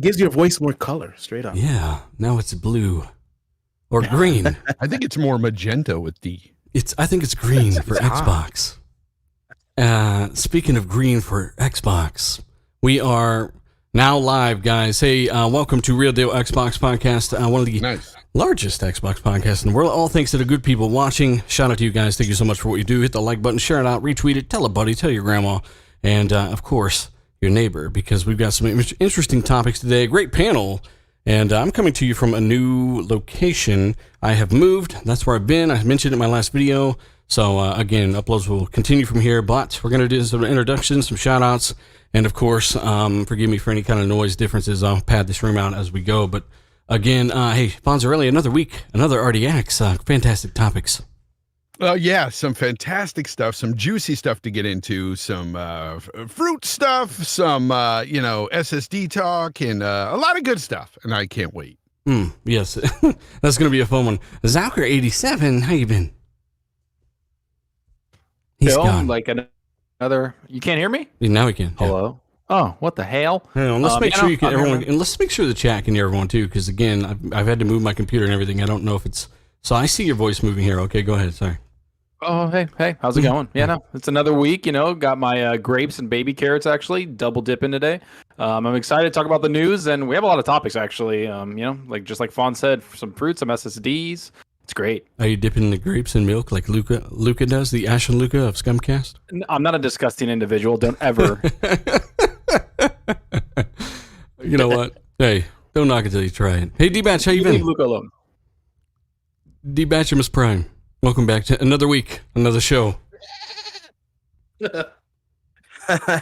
Gives your voice more color, straight up. Yeah, now it's blue or green. I think it's more magenta with D. I think it's green for Xbox. Speaking of green for Xbox, we are now live, guys. Hey, welcome to Real Deal Xbox Podcast, one of the largest Xbox podcasts in the world. All thanks to the good people watching. Shout out to you guys. Thank you so much for what you do. Hit the like button, share it out, retweet it, tell a buddy, tell your grandma, and of course, your neighbor, because we've got some interesting topics today. Great panel, and I'm coming to you from a new location. I have moved. That's where I've been. I mentioned it in my last video. So, again, uploads will continue from here, but we're going to do some introductions, some shout-outs, and, of course, forgive me for any kind of noise differences. I'll pad this room out as we go. But, again, hey, Fonzarelli, another week, another RDX, fantastic topics. Yeah, some fantastic stuff, some juicy stuff to get into, some fruit stuff, some, SSD talk, and a lot of good stuff, and I can't wait. Yes, that's going to be a fun one. Zalker87, how you been? He's gone. Like another. You can't hear me? Now we can. Hello. Yeah. Oh, what the hell? Hang on, let's make sure you can everyone, and let's make sure the chat can hear everyone too, because again, I've had to move my computer and everything. I don't know if it's. So I see your voice moving here. Okay, go ahead. Sorry. Oh, hey, how's it going? Yeah, no, it's another week. Got my grapes and baby carrots actually double dipping today. I'm excited to talk about the news, and we have a lot of topics actually. Just like Fawn said, some fruits, some SSDs. It's great. Are you dipping the grapes in milk like Luca does, the Ash and Luca of Scumcast? I'm not a disgusting individual. Don't ever. You know what? Hey, don't knock it till you try it. Hey, D-Batch, how you been? Leave Luca alone. D-Batchimus Prime. Welcome back to another week, another show.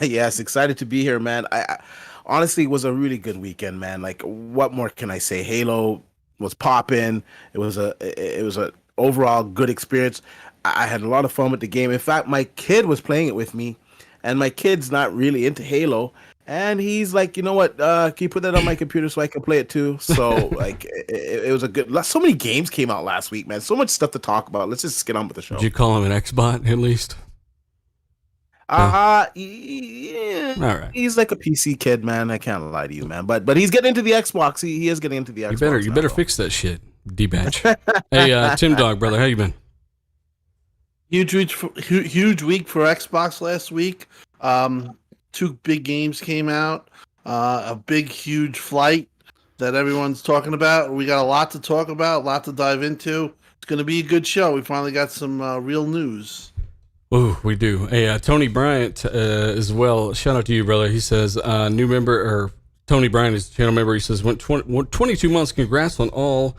Yes, excited to be here, man. I honestly, it was a really good weekend, man. Like, what more can I say? Halo was popping. It was a overall good experience. I had a lot of fun with the game. In fact, my kid was playing it with me, and my kid's not really into Halo. And he's like, you know what? Can you put that on my computer so I can play it too? So like, it was a good. So many games came out last week, man. So much stuff to talk about. Let's just get on with the show. Did you call him an Xbot at least? Yeah. All right. He's like a PC kid, man. I can't lie to you, man. But he's getting into the Xbox. He is getting into the Xbox. You better fix that shit, D-Batch. Hey, Tim Dog, brother, how you been? Huge week for Xbox last week. Two big games came out. A big, huge flight that everyone's talking about. We got a lot to talk about, a lot to dive into. It's going to be a good show. We finally got some real news. Oh, we do. Hey, Tony Bryant as well. Shout out to you, brother. He says, new member, or Tony Bryant is a channel member. He says, 22 months. Congrats on all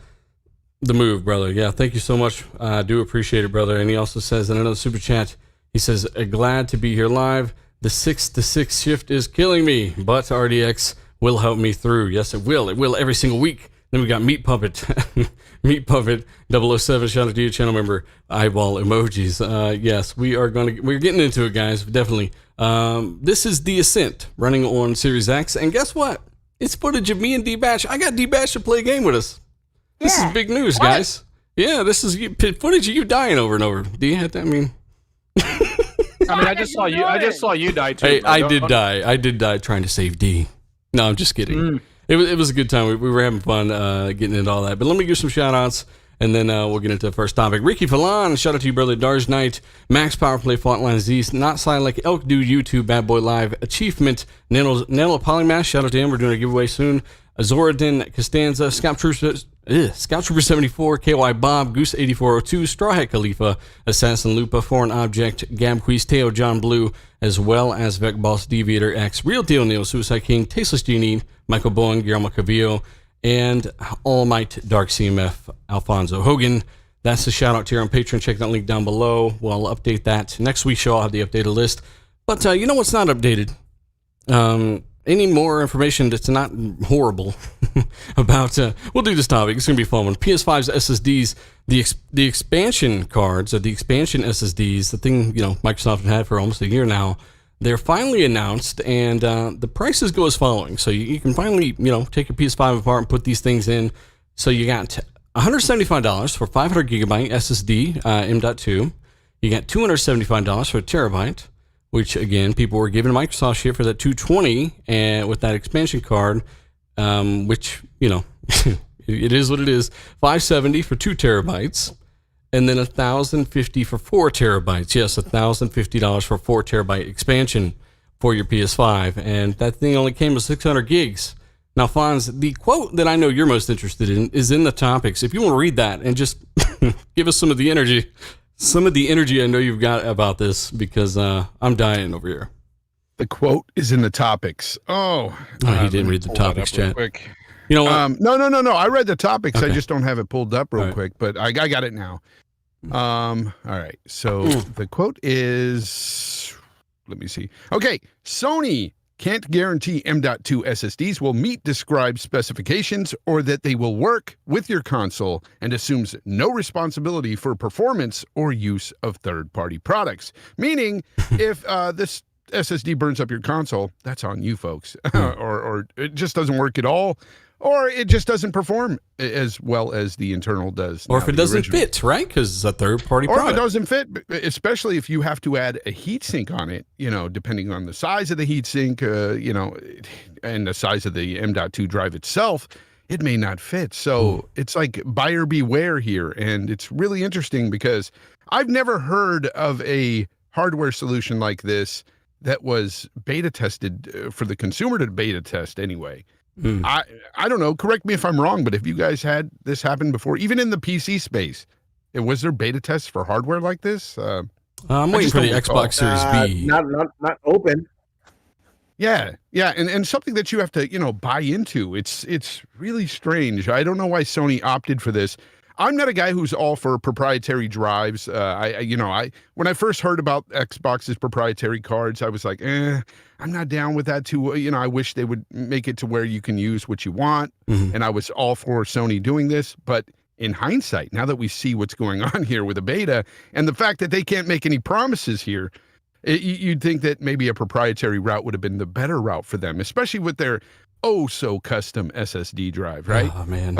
the move, brother. Yeah, thank you so much. I do appreciate it, brother. And he also says in another super chat, he says, glad to be here live. The 6 to 6 shift is killing me, but RDX will help me through. Yes, it will. It will every single week. Then we got Meat Puppet. Meat Puppet 007. Shout out to you, channel member. Eyeball emojis. Yes, we're getting into it, guys. Definitely. This is the Ascent running on Series X. And guess what? It's footage of me and D-Batch. I got D-Batch to play a game with us. This is big news, guys. Yeah, this is footage of you dying over and over. Do you have that? I just saw you die too. Hey, I did die trying to save D. No, I'm just kidding. It was a good time. We were having fun getting into all that. But let me give some shout outs, and then we'll get into the first topic. Ricky Falan, shout out to you, brother. Darge Knight, Max Powerplay, Faultline Z, Not Silent Like Elk Dude, YouTube, Bad Boy Live, Achievement, Nano Polymath, shout out to him. We're doing a giveaway soon. Azoradin Costanza, Scout Trooper 74, KY Bob, Goose 8402, Straw Hat Khalifa, Assassin Lupa, Foreign Object, Gabqueeze, Teo John Blue, as well as Vec Boss Deviator X, Real Deal Neil, Suicide King, Tasteless Genie, Michael Bowen, Guillermo Cavillo, and All Might Dark CMF, Alfonso Hogan. That's the shout out to here on Patreon. Check that link down below. We'll update that. Next week's show, I'll have the updated list. But you know what's not updated? Any more information that's not horrible about, we'll do this topic. It's going to be a fun one. PS5's SSDs, the expansion cards, or the expansion SSDs, the thing, Microsoft had for almost a year now, they're finally announced, and the prices go as following. So you can finally, take your PS5 apart and put these things in. So you got $175 for 500 gigabyte SSD, M.2. You got $275 for a terabyte, which again, people were giving Microsoft shit for that $220, and with that expansion card, which, it is what it is. $570 for 2 terabytes, and then $1,050 for 4 terabytes. Yes, $1,050 for 4 terabyte expansion for your PS5, and that thing only came with 600 gigs. Now, Fonz, the quote that I know you're most interested in is in the topics. If you want to read that and just give us some of the energy I know you've got about this, because I'm dying over here. The quote is in the topics. Oh, he didn't read the topics, chat. Quick. You know what? No. I read the topics. Okay. I just don't have it pulled up real All right. quick, but I got it now. All right. So the quote is, let me see. Okay. Sony can't guarantee M.2 SSDs will meet described specifications or that they will work with your console, and assumes no responsibility for performance or use of third-party products. Meaning, if this SSD burns up your console, that's on you, folks. or it just doesn't work at all, or it just doesn't perform as well as the internal does. Or if it doesn't fit, right? Because it's a third-party or product. if it doesn't fit, especially if you have to add a heatsink on it, depending on the size of the heatsink, and the size of the M.2 drive itself, it may not fit. So it's like buyer beware here. And it's really interesting because I've never heard of a hardware solution like this that was beta tested for the consumer to beta test anyway. I don't know, correct me if I'm wrong, but have you guys had this happen before, even in the PC space? Was there beta tests for hardware like this? I'm waiting for the Xbox Series B. Not open. Yeah, and something that you have to, buy into. It's really strange. I don't know why Sony opted for this. I'm not a guy who's all for proprietary drives. When I first heard about Xbox's proprietary cards, I was like, I'm not down with that too. I wish they would make it to where you can use what you want. And I was all for Sony doing this. But in hindsight, now that we see what's going on here with the beta and the fact that they can't make any promises here, you'd think that maybe a proprietary route would have been the better route for them, especially with their so-custom SSD drive, right? Oh, man.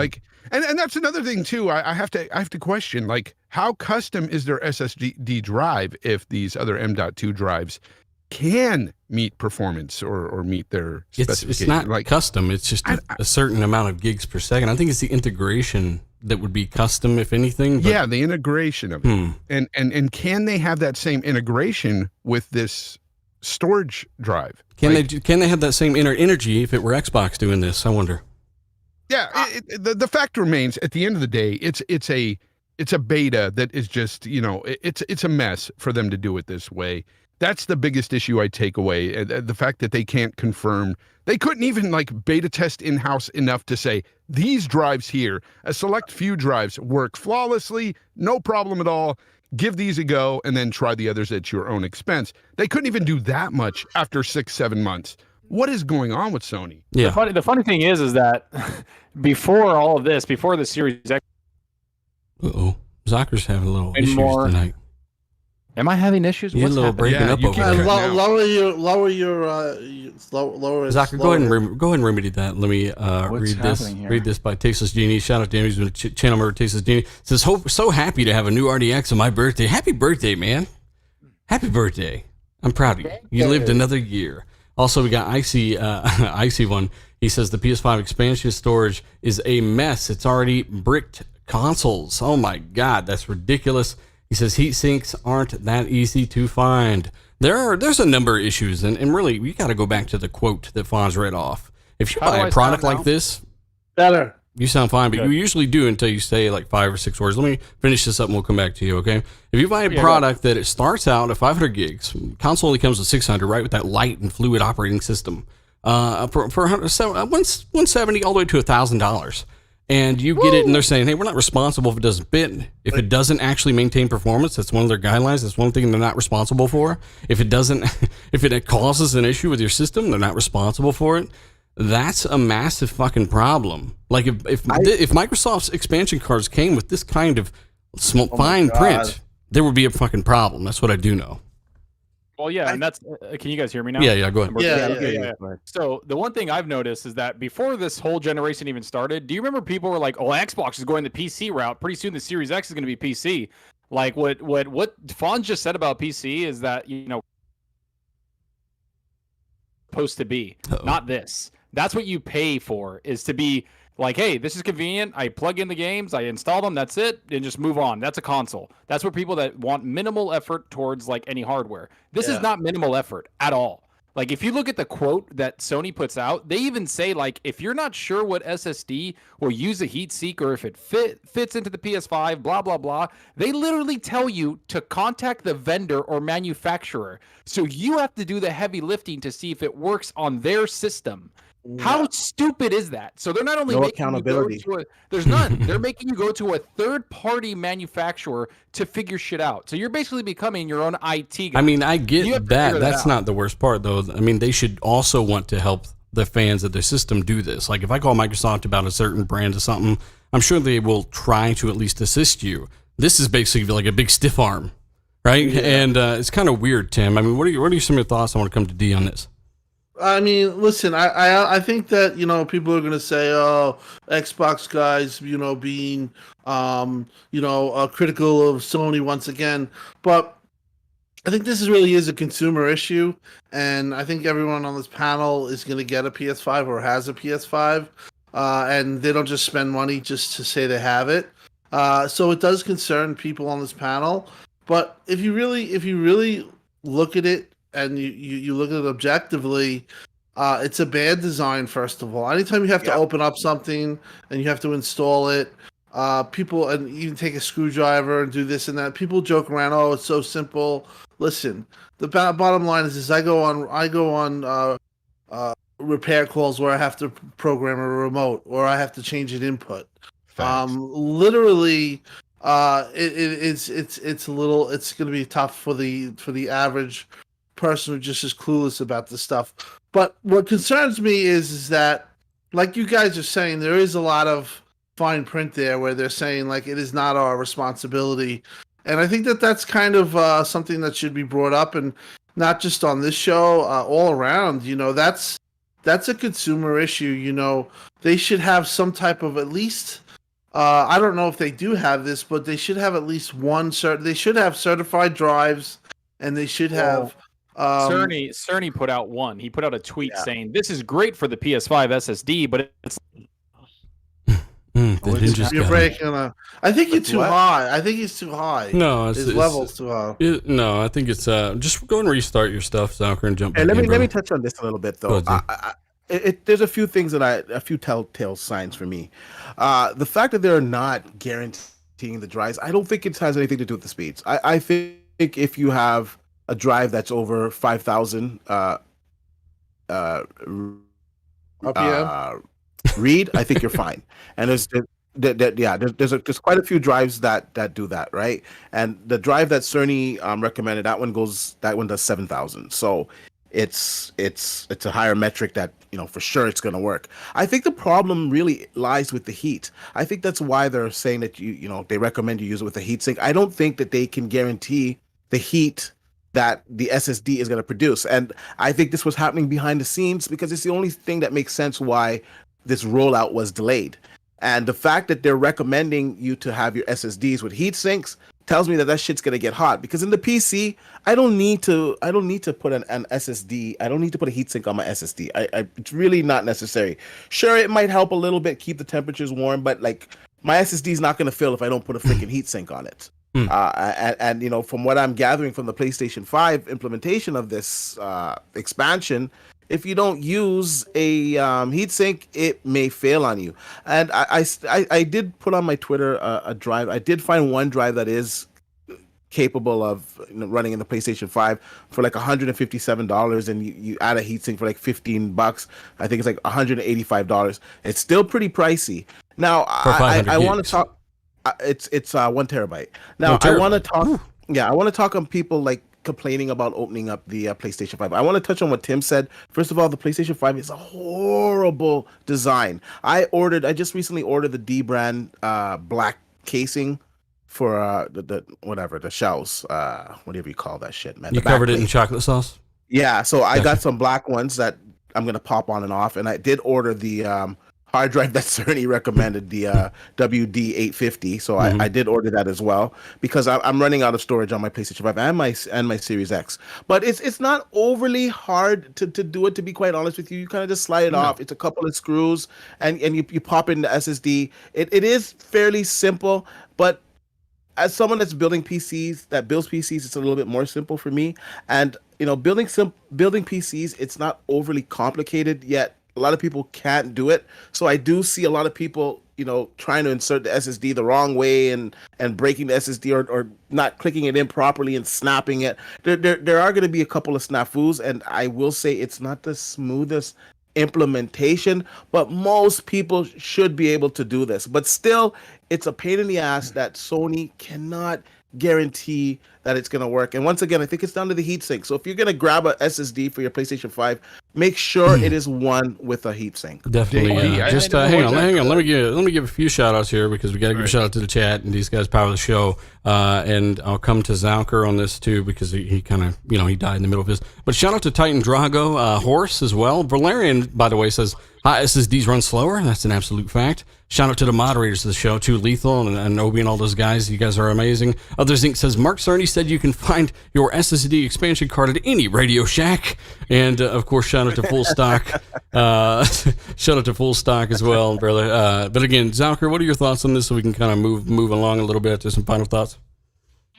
And that's another thing too. I have to question, how custom is their SSD drive if these other M.2 drives can meet performance or meet their specifications? It's not custom. It's just a certain amount of gigs per second. I think it's the integration that would be custom, if anything. Yeah, the integration of it. And can they have that same integration with this storage drive? Can they have that same energy if it were Xbox doing this? I wonder. Yeah, the fact remains, at the end of the day, it's a beta that is just, it's a mess for them to do it this way. That's the biggest issue I take away. The fact that they can't confirm, they couldn't even beta test in-house enough to say, these drives here, a select few drives work flawlessly, no problem at all. Give these a go and then try the others at your own expense. They couldn't even do that much after 6-7 months. What is going on with Sony? Yeah. The funny thing is that before all of this, before the Series X, Zocker's having a little issues more tonight. Am I having issues? You're a little breaking up over there. Lower your Zocker, go ahead and remedy that. Let me What's read this by Tasteless Genie. Shout out to him. He's been a channel member. Tasteless Genie says, so happy to have a new RDX on my birthday. Happy birthday, man. Happy birthday. I'm proud of you. You lived another year. Also, we got Icy one. He says the PS5 expansion storage is a mess. It's already bricked consoles. Oh my God, that's ridiculous. He says heat sinks aren't that easy to find. There's a number of issues, and really, we got to go back to the quote that Fonz read off. If you buy a product like this, better. You sound fine, but you usually do until you say 5 or 6 words. Let me finish this up and we'll come back to you, okay? If you buy a product that it starts out at 500 gigs, console only comes with 600, right, with that light and fluid operating system, for $170 all the way to $1,000. And you get it, and they're saying, hey, we're not responsible if it doesn't fit. If it doesn't actually maintain performance, that's one of their guidelines. That's one thing they're not responsible for. If it causes an issue with your system, they're not responsible for it. That's a massive fucking problem. If Microsoft's expansion cards came with this kind of fine print, there would be a fucking problem. That's what I do know. Well, yeah, and that's. Can you guys hear me now? Yeah, go ahead. Yeah. So the one thing I've noticed is that before this whole generation even started, do you remember people were like, "Oh, Xbox is going the PC route. Pretty soon, the Series X is going to be PC." Like what Fonz just said about PC is that supposed to be not this. That's what you pay for, is to be like, hey, this is convenient. I plug in the games, I install them, that's it, and just move on. That's a console. That's what people that want minimal effort towards like any hardware. This is not minimal effort at all. Like, if you look at the quote that Sony puts out, they even say, like, if you're not sure what SSD will use a heat sink or if it fits into the PS5, blah, blah, blah, they literally tell you to contact the vendor or manufacturer. So you have to do the heavy lifting to see if it works on their system. How stupid is that? So they're not only No making accountability. you go to there's none. They're making you go to a third-party manufacturer to figure shit out. So you're basically becoming your own IT guy. I mean, I You get have to that. figure That's out. not the worst part, though. I mean, they should also want to help the fans of their system do this. Like, if I call Microsoft about a certain brand or something, I'm sure they will try to at least assist you. This is basically like a big stiff arm, right? Yeah. And it's kind of weird, Tim. I mean, what are some of your thoughts? I want to come to D on this. I mean, listen, I think that, people are going to say, oh, Xbox guys, being, critical of Sony once again. But I think this really is a consumer issue. And I think everyone on this panel is going to get a PS5 or has a PS5. And they don't just spend money just to say they have it. So it does concern people on this panel. But if you really look at it, and you look at it objectively, it's a bad design, first of all. Anytime you have to open up something and you have to install it, people, and even take a screwdriver and do this and that, people joke around, oh, it's so simple. Listen, the bottom line is I go on repair calls where I have to program a remote or I have to change an input. Literally, it's going to be tough for the average person who just is clueless about this stuff. But what concerns me is that, like you guys are saying, there is a lot of fine print there where they're saying, like, it is not our responsibility. And I think that that's kind of something that should be brought up, and not just on this show, all around. That's a consumer issue. They should have some type of, at least, I don't know if they do have this, but they should have at least one they should have certified drives, and they should have Cerny put out one. He put out a tweet saying, this is great for the PS5 SSD, but it's you're breaking I think you're too high. I think he's too high. No, his level's too high. No, I think it's just go and restart your stuff, Zalker, and jump. Hey, let me touch on this a little bit, though. There's a few things a few telltale signs for me. The fact that they're not guaranteeing the drives, I don't think it has anything to do with the speeds. I think if you have a drive that's over 5,000 RPM? read, I think you're fine. And there's quite a few drives that do that, right? And the drive that Cerny recommended, that one does 7,000. So it's a higher metric that, for sure it's going to work. I think the problem really lies with the heat. I think that's why they're saying that they recommend you use it with a heat sink. I don't think that they can guarantee the heat that the SSD is going to produce. And I think this was happening behind the scenes because it's the only thing that makes sense why this rollout was delayed. And the fact that they're recommending you to have your SSDs with heat sinks tells me that shit's going to get hot, because in the PC, I don't need to put an SSD. I don't need to put a heat sink on my SSD. It's really not necessary. Sure, it might help a little bit, keep the temperatures warm, but like, my SSD is not going to fill if I don't put a freaking heat sink on it. And from what I'm gathering from the PlayStation 5 implementation of this expansion, if you don't use a heatsink, it may fail on you. And I did put on my Twitter a drive. I did find one drive that is capable of running in the PlayStation 5 for like $157, and you add a heatsink for like $15. I think it's like $185. It's still pretty pricey. Now I want to talk. It's 1 terabyte. Now I want to talk. Yeah, I want to talk on people like complaining about opening up the PlayStation 5. I want to touch on what Tim said. First of all, the PlayStation 5 is a horrible design. I just recently ordered the D brand black casing for the shells, whatever you call that shit, man. You covered it in chocolate sauce? Yeah, so I got some black ones that I'm gonna pop on and off, and I did order the hard drive that Sony recommended, the WD850. So I did order that as well because I'm running out of storage on my PlayStation 5 and my Series X. But it's not overly hard to do it, to be quite honest with you. You kind of just slide it off. It's a couple of screws and you pop in the SSD. It is fairly simple, but as someone that's building PCs, that builds PCs, it's a little bit more simple for me. And building PCs, it's not overly complicated yet. A lot of people can't do it, so I do see a lot of people, trying to insert the SSD the wrong way and breaking the SSD or not clicking it in properly and snapping it. There are going to be a couple of snafus, and I will say it's not the smoothest implementation, but most people should be able to do this. But still, it's a pain in the ass that Sony cannot guarantee that it's going to work. And once again, I think it's down to the heatsink. So if you're going to grab a SSD for your PlayStation 5, make sure it is one with a heatsink. Definitely. Just hang on. Let me give a few shout outs here because we got to give a shout out to the chat and these guys power the show. And I'll come to Zalker on this too because he kind of, he died in the middle of his. But shout out to Titan Drago, Horse as well. Valerian, by the way, says, "Hi, SSDs run slower." That's an absolute fact. Shout out to the moderators of the show too, Lethal and Obi and all those guys. You guys are amazing. Others Inc. says, Mark Cerny said you can find your SSD expansion card at any Radio Shack. And of course, shout out to Full Stock. Shout out to Full Stock as well, brother. But again, Zalker, what are your thoughts on this so we can kind of move along a little bit to some final thoughts?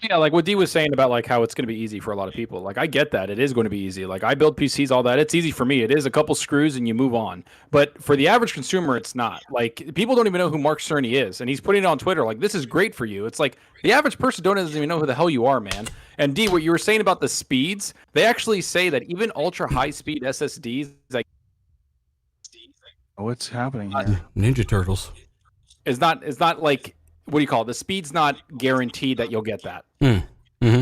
Yeah, like what D was saying about like how it's going to be easy for a lot of people. Like I get that. It is going to be easy. Like I build PCs, all that. It's easy for me. It is a couple screws and you move on. But for the average consumer, it's not. Like people don't even know who Mark Cerny is. And he's putting it on Twitter like, this is great for you. It's like the average person doesn't even know who the hell you are, man. And D, what you were saying about the speeds, they actually say that even ultra high speed SSDs, like what's happening here? Ninja Turtles. It's not like, what do you call it? The speed's not guaranteed that you'll get that. Mm-hmm.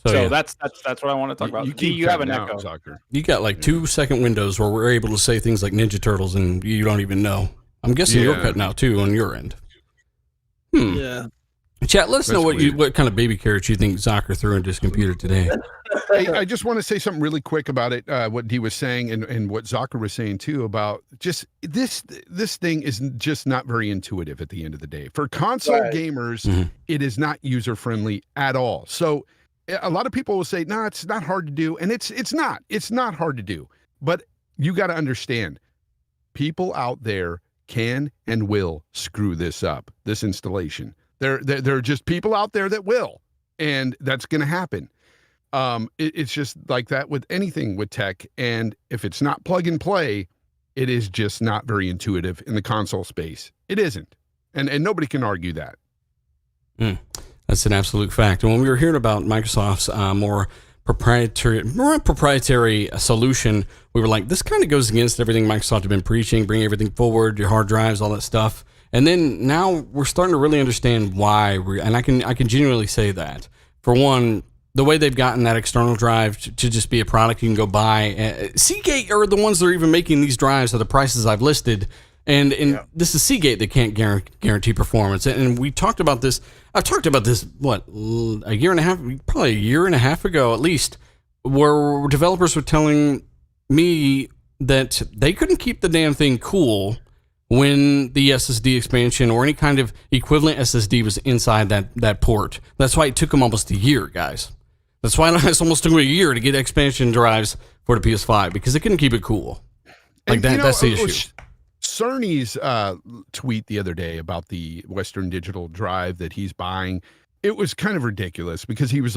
So yeah. that's what I want to talk about. You have an echo. Soccer. You got like 2-second windows where we're able to say things like Ninja Turtles and you don't even know. I'm guessing you're cutting out too on your end. Yeah. Chat, let us know That's what kind of baby carrots you think Zocker threw into his computer today. Hey, I just want to say something really quick about it, what D was saying and what Zocker was saying too about just this thing is just not very intuitive at the end of the day. For console gamers, it is not user-friendly at all. So a lot of people will say, no, it's not hard to do. And it's not hard to do. But you got to understand, people out there can and will screw this up, this installation. There are just people out there that will, and that's going to happen. It's just like that with anything with tech, and if it's not plug and play, it is just not very intuitive in the console space. It isn't, and nobody can argue that. That's an absolute fact. And when we were hearing about Microsoft's more proprietary solution, we were like, this kind of goes against everything Microsoft had been preaching, bring everything forward, your hard drives, all that stuff. And then now we're starting to really understand why and I can genuinely say that. For one, the way they've gotten that external drive to just be a product you can go buy. Seagate are the ones that are even making these drives at the prices I've listed. And this is Seagate that can't guarantee performance. And we talked about this. I've talked about this, probably a year and a half ago at least, where developers were telling me that they couldn't keep the damn thing cool when the SSD expansion or any kind of equivalent SSD was inside that port. That's why it took them almost a year, guys. That's why it almost took them a year to get expansion drives for the PS5 because they couldn't keep it cool. Like that. That's the issue. Cerny's tweet the other day about the Western Digital drive that he's buying, it was kind of ridiculous because he was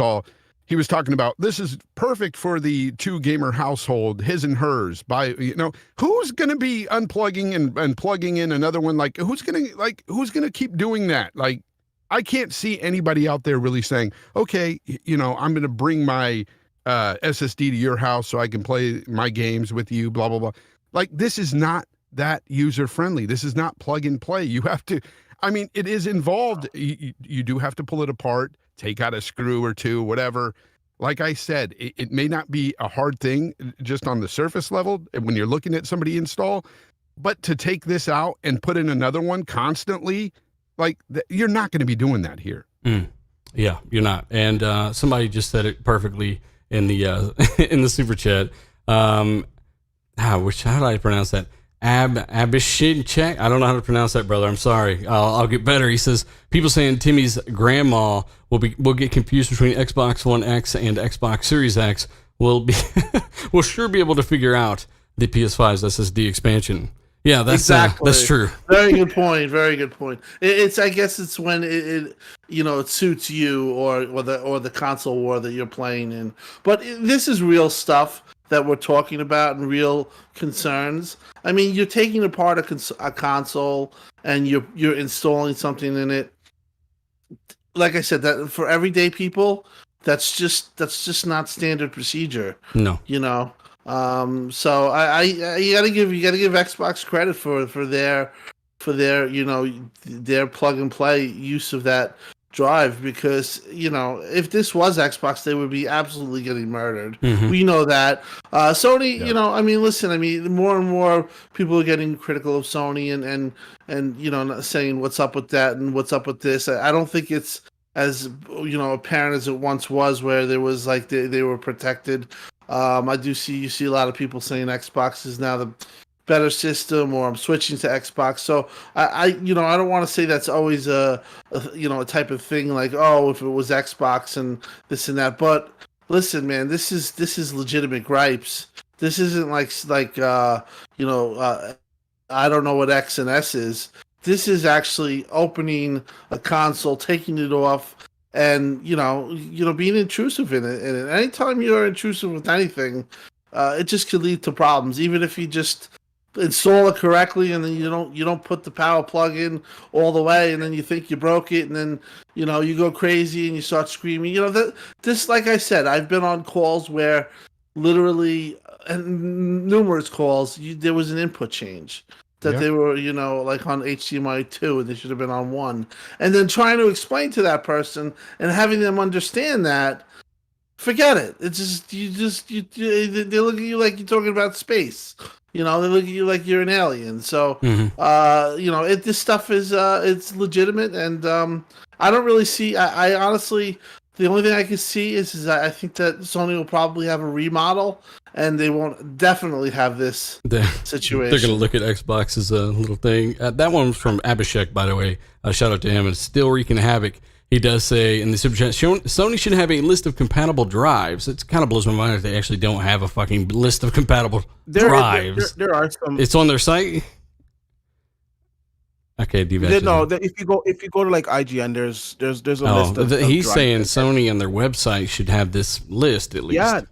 talking about this is perfect for the 2-gamer household, his and hers. Who's going to be unplugging and plugging in another one? Like who's going to keep doing that? Like I can't see anybody out there really saying, okay, I'm going to bring my SSD to your house so I can play my games with you, blah, blah, blah. Like this is not that user-friendly. This is not plug and play. You have to, it is involved. You do have to pull it apart, take out a screw or two, whatever. Like I said, it may not be a hard thing just on the surface level when you're looking at somebody install, but to take this out and put in another one constantly, you're not going to be doing that here. Yeah, you're not. And somebody just said it perfectly in the in the super chat. How do I pronounce that? Abishidchek. I don't know how to pronounce that, brother. I'm sorry. I'll get better. He says people saying Timmy's grandma will get confused between Xbox One X and Xbox Series X. Will sure be able to figure out the PS5's SSD expansion. Yeah, that's exactly. That's true. Very good point. Very good point. It's I guess it's when it suits you or the console war that you're playing in. But this is real stuff that we're talking about and real concerns. I mean, you're taking apart a console and you're installing something in it. Like I said, that for everyday people, that's just not standard procedure. No. So you gotta give Xbox credit for their their plug and play use of that drive, because if this was Xbox, they would be absolutely getting murdered. Mm-hmm. We know that. Sony, listen, more and more people are getting critical of Sony and saying what's up with that and what's up with this. I don't think it's as apparent as it once was, where there was like they were protected. I do see a lot of people saying Xbox is now the better system, or I'm switching to Xbox. So I don't want to say that's always a type of thing like, oh, if it was Xbox and this and that. But listen, man, this is legitimate gripes. This isn't like I don't know what X and S is. This is actually opening a console, taking it off, and being intrusive in it. And anytime you're intrusive with anything, it just could lead to problems. Even if you just install it correctly, and then you don't put the power plug in all the way, and then you think you broke it, and then you go crazy and you start screaming. This, like I said, I've been on calls where literally, and numerous calls, there was an input change. That they were, like on HDMI 2, and they should have been on 1. And then trying to explain to that person and having them understand that, forget it. It's just, they look at you like you're talking about space. They look at you like you're an alien. So, this stuff is, it's legitimate. And I don't really see, I honestly, the only thing I can see is I think that Sony will probably have a remodel, and they won't definitely have this situation. They're going to look at Xbox as a little thing. That one was from Abhishek, by the way. Shout out to him. It's still wreaking havoc. He does say in the super chat, Sony should have a list of compatible drives. It kind of blows my mind that they actually don't have a fucking list of compatible drives. There are some. It's on their site. Okay, if you go to like IGN, there's a list of he's saying Sony on their website should have this list at least. Yeah,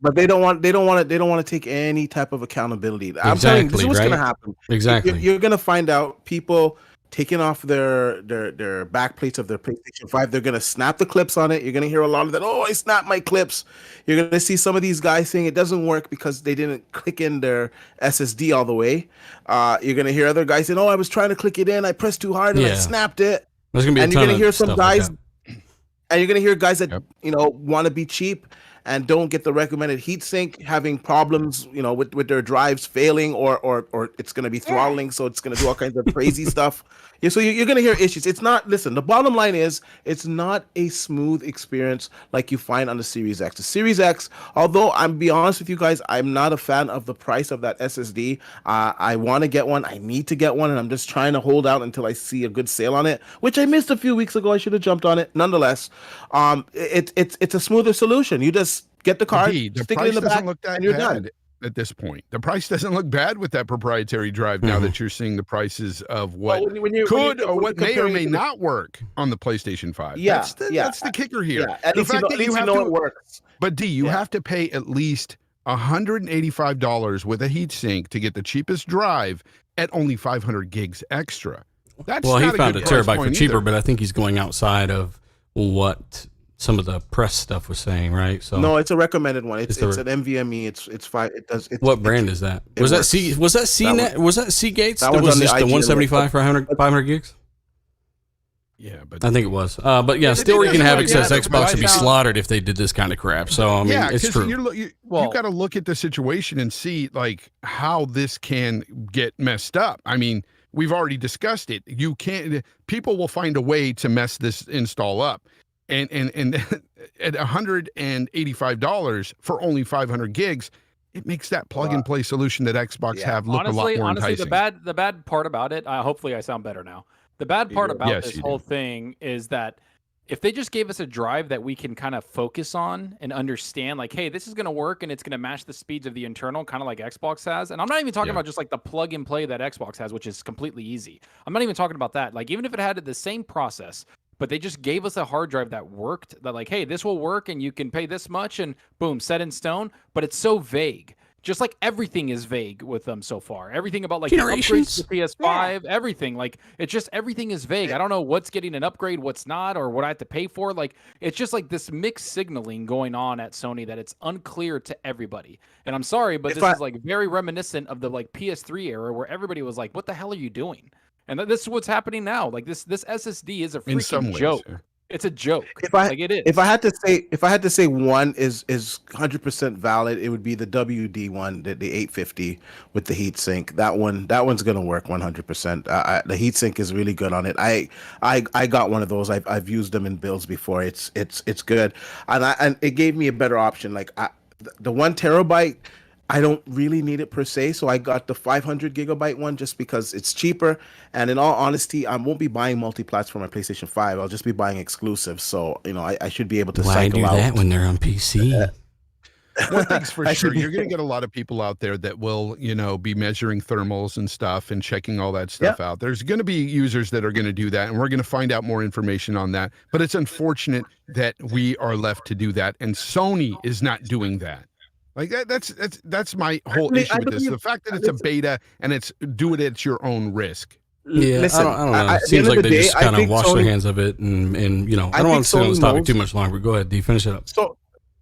but they don't want to take any type of accountability. I'm telling you, this is what's going to happen. Exactly. You're going to find out people taking off their back plates of their PlayStation 5. They're going to snap the clips on it. You're going to hear a lot of that. Oh, I snapped my clips. You're going to see some of these guys saying it doesn't work because they didn't click in their SSD all the way. You're going to hear other guys saying, oh, I was trying to click it in. I pressed too hard and I snapped it. There's going to be you're going to hear some guys, and you're going to hear guys that, want to be cheap and don't get the recommended heatsink, having problems, with their drives failing, or it's going to be throttling, so it's going to do all kinds of crazy stuff. Yeah, so you're going to hear issues. It's not. Listen, the bottom line is it's not a smooth experience like you find on the Series X. The Series X, although I'm be honest with you guys, I'm not a fan of the price of that SSD. I want to get one. I need to get one, and I'm just trying to hold out until I see a good sale on it, which I missed a few weeks ago. I should have jumped on it. Nonetheless, it's a smoother solution. You just get the card, stick it in the back, and you're done. At this point, the price doesn't look bad with that proprietary drive. Now that you're seeing the prices of what could or what may or may not work on the PlayStation 5. Yeah, that's the kicker here. Yeah, at least you know it works. But you have to pay at least $185 with a heatsink to get the cheapest drive at only 500 gigs extra. That's well, not he found a terabyte for cheaper, either. but I think he's going outside of what some of the press stuff was saying, right? So no, it's a recommended one. It's an NVMe. It's fine. What brand is that? Was that CNET? Was that Seagates? That was just the 175 for 500 gigs. Yeah, but I think it was. But yeah, still wreaking havoc says Xbox would be slaughtered if they did this kind of crap. So I mean, it's true. You got to look at the situation and see like how this can get messed up. I mean, we've already discussed it. You can't. People will find a way to mess this install up. And at $185 for only 500 gigs, it makes that plug and play solution that Xbox have look a lot more honestly, enticing. the bad part about it, hopefully I sound better now. The bad part about this whole thing is that if they just gave us a drive that we can kind of focus on and understand, like, hey, this is going to work and it's going to match the speeds of the internal, kind of like Xbox has. And I'm not even talking about just like the plug and play that Xbox has, which is completely easy. I'm not even talking about that. Like, even if it had the same process, but they just gave us a hard drive that worked, that like, hey, this will work and you can pay this much and boom, set in stone. But it's so vague. Just like everything is vague with them so far. Everything about like upgrades to PS5, everything. Like, it's just everything is vague. I don't know what's getting an upgrade, what's not, or what I have to pay for. Like, it's just like this mixed signaling going on at Sony that it's unclear to everybody. And I'm sorry, but this is like very reminiscent of the like PS3 era where everybody was like, what the hell are you doing? And this is what's happening now. Like this SSD is a freaking joke. Yeah. It's a joke. It is. If I had to say one is 100% valid, it would be the WD one, the 850 with the heatsink. That one's gonna work 100%. The heatsink is really good on it. I got one of those. I've used them in builds before. It's good, and it gave me a better option. Like the 1 terabyte. I don't really need it per se, so I got the 500 gigabyte one just because it's cheaper. And in all honesty, I won't be buying multi-plats for my PlayStation 5. I'll just be buying exclusives. So, I should be able to cycle out. Why do that when they're on PC? One thing's for sure, you're going to get a lot of people out there that will, be measuring thermals and stuff and checking all that stuff out. There's going to be users that are going to do that, and we're going to find out more information on that. But it's unfortunate that we are left to do that, and Sony is not doing that. Like that's my whole issue with this. The fact that it's a beta and it's do it at your own risk. Yeah, listen, I don't know. It seems like they just kind of wash their hands of it, and I don't want to sit on this topic too much longer. Go ahead, D, finish it up.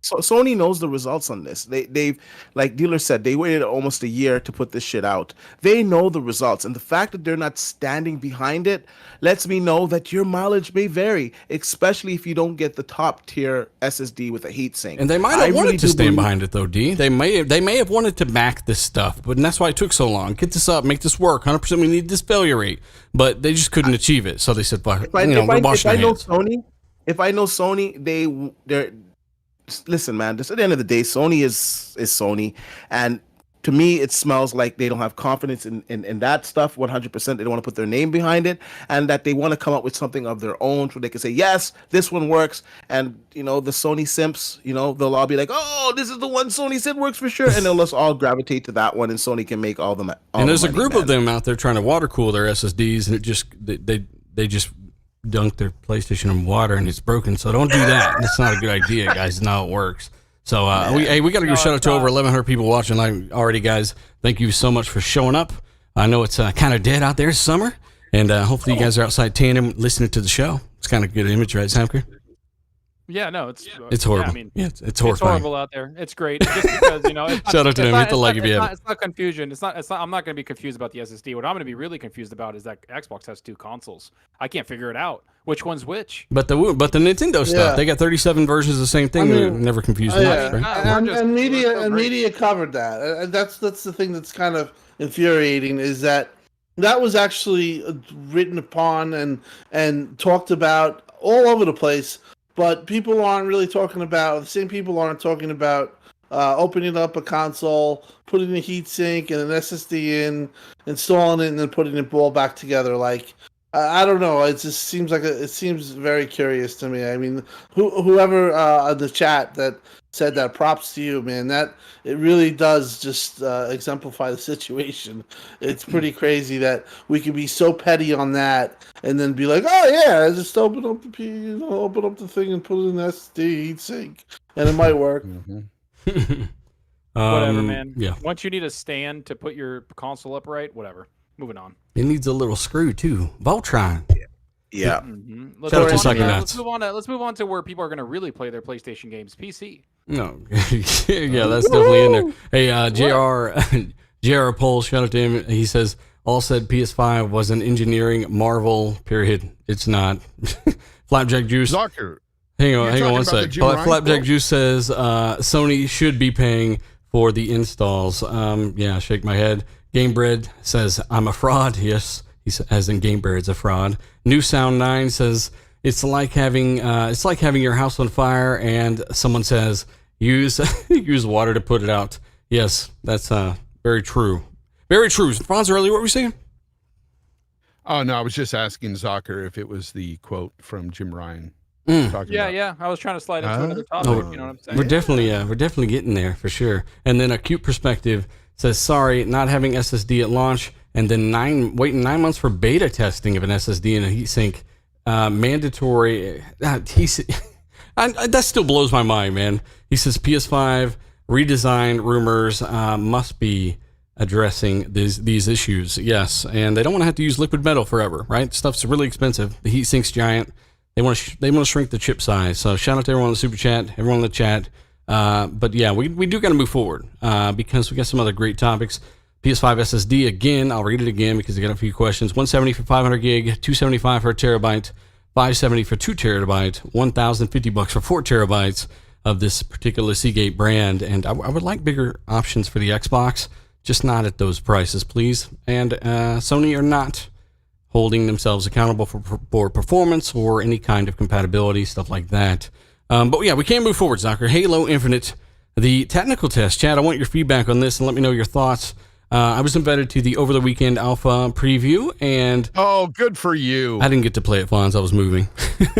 So Sony knows the results on this. They've, like Dealer said, they waited almost a year to put this shit out. They know the results, and the fact that they're not standing behind it lets me know that your mileage may vary, especially if you don't get the top tier SSD with a heatsink. And they might have wanted to stand behind it though, D. They may have wanted to back this stuff, but that's why it took so long. Get this up, make this work. 100%. We need this failure rate, but they just couldn't achieve it. So they said, "Fuck, if I know Sony, they're. Listen, man, just at the end of the day, Sony is Sony, and to me, it smells like they don't have confidence in that stuff 100%. They don't want to put their name behind it, and that they want to come up with something of their own so they can say, yes, this one works. And, the Sony simps, they'll all be like, oh, this is the one Sony said works for sure. And they'll just all gravitate to that one, and Sony can make all the And there's a group of them out there trying to water cool their SSDs, and it just, they just dunk their PlayStation in water and it's broken. So don't do that. That's not a good idea, guys. It's not how it works. So we got to give a shout out to over 1,100 people watching already, guys. Thank you so much for showing up. I know it's kind of dead out there, summer, and hopefully you guys are outside tandem listening to the show. It's kind of good image, right, Samker? Yeah, no, it's horrible. Yeah, I mean, it's horrifying. It's horrible out there. It's great just because shout out to them. Hit the like if you have. It's not confusion. It's not. I'm not going to be confused about the SSD. What I'm going to be really confused about is that Xbox has 2 consoles. I can't figure it out. Which one's which? But the Nintendo stuff, they got 37 versions of the same thing. They're never confused. And media covered that. And that's the thing that's kind of infuriating is that was actually written upon and talked about all over the place. But people aren't really talking about, the same people aren't talking about opening up a console, putting a heatsink and an SSD in, installing it, and then putting it all back together. Like, I don't know. It just seems like it seems very curious to me. I mean, whoever in the chat that said that, props to you, man. That it really does just exemplify the situation. It's pretty crazy that we could be so petty on that and then be like, oh yeah, just open up the thing and put it in the SD heatsink, and it might work. Whatever, man. Yeah. Once you need a stand to put your console upright, whatever. Moving on. It needs a little screw too. Voltron. Yeah. Mm-hmm. Let's move on to where people are going to really play their PlayStation games. PC. No. Yeah, that's definitely in there. Hey, JR Poll, shout out to him. He says, all said PS5 was an engineering marvel, period. It's not. Flapjack Juice. Zucker. Hang on one sec. Flapjack Juice says Sony should be paying for the installs. Yeah, shake my head. Gamebred says, I'm a fraud. Yes, as in Gamebred's a fraud. New Sound 9 says, it's like having your house on fire and someone says, use water to put it out. Yes, that's very true. Very true. Franz, earlier, what were you saying? Oh, no, I was just asking Zocker if it was the quote from Jim Ryan. Talking about. Yeah. I was trying to slide into another topic. No, You know what I'm saying? We're definitely getting there for sure. And then Acute Perspective says, sorry, not having SSD at launch, and then waiting 9 months for beta testing of an SSD and a heatsink. Mandatory. That still blows my mind, man. He says PS5 redesign rumors must be addressing these issues. Yes, and they don't want to have to use liquid metal forever, right? Stuff's really expensive. The heat sink's giant. They want to shrink the chip size. So shout out to everyone in the super chat, everyone in the chat. But yeah, we do got to move forward because we got some other great topics. PS5 SSD again. I'll read it again because I got a few questions. 170 for 500 gig, 275 for a terabyte, 570 for 2 terabyte, $1,050 for 4 terabytes of this particular Seagate brand. And I would like bigger options for the Xbox. Just not at those prices, please. And Sony are not holding themselves accountable for performance or any kind of compatibility, stuff like that. But yeah, we can move forward, Zocker. Halo Infinite, the technical test. Chad, I want your feedback on this and let me know your thoughts. I was invited to the over-the-weekend alpha preview, and... Oh, good for you. I didn't get to play it, Fonz. I was moving.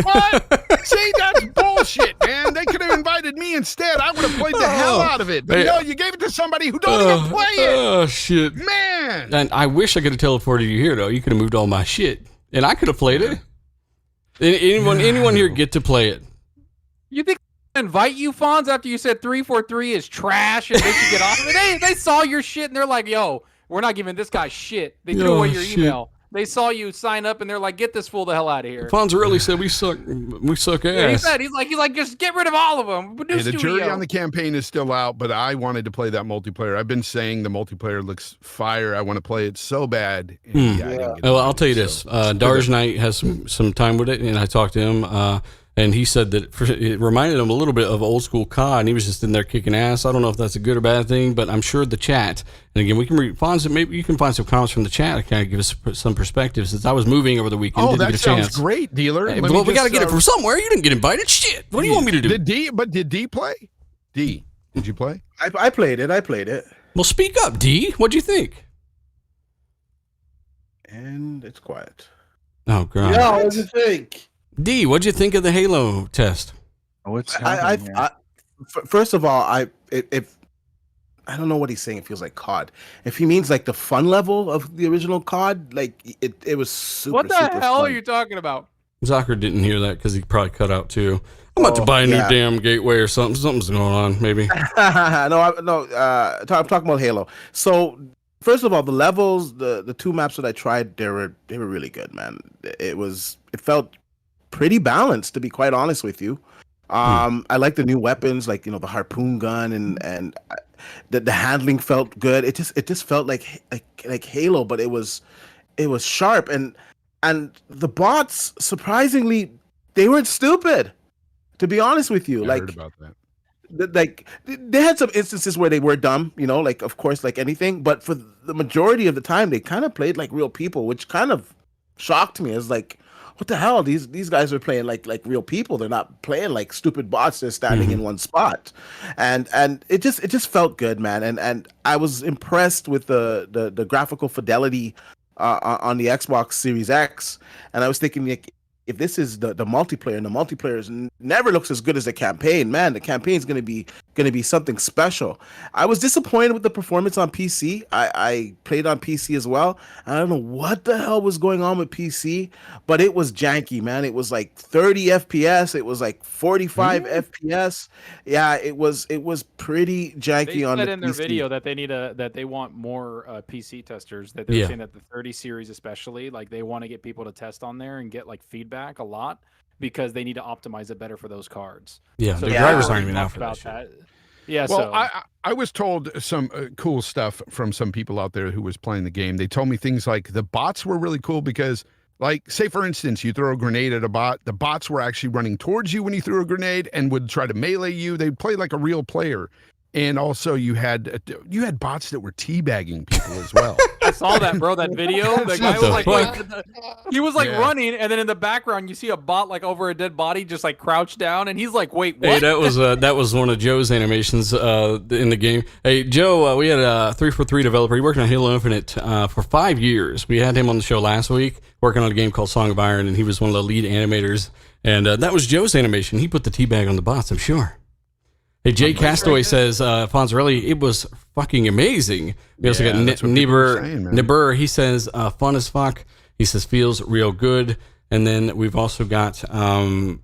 What? See, that's bullshit, man. They could have invited me instead. I would have played the hell out of it. But no, you gave it to somebody who don't even play it. Oh, shit. Man. And I wish I could have teleported you here, though. You could have moved all my shit, and I could have played it. Anyone here get to play it? You think they invite you, Fonz, after you said 343 is trash and they should get off of it? They saw your shit and they're like, yo, we're not giving this guy shit. They threw away your email. They saw you sign up and they're like, get this fool the hell out of here. Fonz really said we suck ass. Yeah, he's like, just get rid of all of them. Hey, the jury on the campaign is still out, but I wanted to play that multiplayer. I've been saying the multiplayer looks fire. I want to play it so bad. And I didn't get Well, I'll tell you this. Darj Knight has some time with it, and I talked to him, and he said that it reminded him a little bit of old school COD, and he was just in there kicking ass. I don't know if that's a good or bad thing, but I'm sure the chat, and again, we can read Fonz, maybe you can find some comments from the chat to kind of give us some perspective, since I was moving over the weekend. Oh, didn't that get a sounds chance. great, dealer. Hey, well, we got to get it from somewhere. You didn't get invited. Shit. What do you want me to do? Did D play? D, did you play? I played it. Well, speak up, D. What'd you think? And it's quiet. Oh, God. Yeah, what do you think? D, what'd you think of the Halo test? What's First of all, I don't know what he's saying. It feels like COD. If he means like the fun level of the original COD, like it was super. What the super hell fun. are you talking about? Zocker didn't hear that because he probably cut out too. I'm about to buy a new damn gateway or something. Something's going on, maybe. I'm talking about Halo. So first of all, the levels, the two maps that I tried, they were really good, man. It felt pretty balanced, to be quite honest with you. I like the new weapons, like the harpoon gun, and the handling felt good. It just felt like Halo, but it was sharp, and the bots, surprisingly, they weren't stupid, to be honest with you. I heard about that. Like they had some instances where they were dumb, like of course, like anything, but for the majority of the time they kind of played like real people, which kind of shocked me. As like, what the hell? These guys are playing like real people. They're not playing like stupid bots. They're standing in one spot, and it just felt good, man. And I was impressed with the graphical fidelity on the Xbox Series X. And I was thinking, like, if this is the multiplayer, and the multiplayer never looks as good as the campaign, man, the campaign is going to be something special. I was disappointed with the performance on PC. I played on PC as well. I don't know what the hell was going on with PC, but it was janky, man. It was like 30 FPS. It was like 45 FPS. Yeah, it was pretty janky. They on said the in their PC. video that they want more PC testers. That they're saying that the 30 series especially, like they want to get people to test on there and get like feedback a lot, because they need to optimize it better for those cards. Yeah, So the they drivers already aren't even out talked for about that. Yeah, Well, so I was told some cool stuff from some people out there who was playing the game. They told me things like the bots were really cool because, like, say for instance, you throw a grenade at a bot. The bots were actually running towards you when you threw a grenade and would try to melee you. They'd play like a real player. and also you had bots that were teabagging people as well. I saw that, bro. That video. The guy was like, fuck? he was like Yeah. running, and then in the background you see a bot like over a dead body, just like crouched down, and he's like, "Wait, what?" Hey, that was one of Joe's animations in the game. Hey, Joe, we had a 343 developer. He worked on Halo Infinite for 5 years. We had him on the show last week, working on a game called Song of Iron, and he was one of the lead animators. And that was Joe's animation. He put the teabag on the bots, I'm sure. Hey, Jay Castaway says, Fonzarelli, it was fucking amazing. We also got that's what people are saying, man. Nibur. He says, fun as fuck. He says, feels real good. And then we've also got, Burned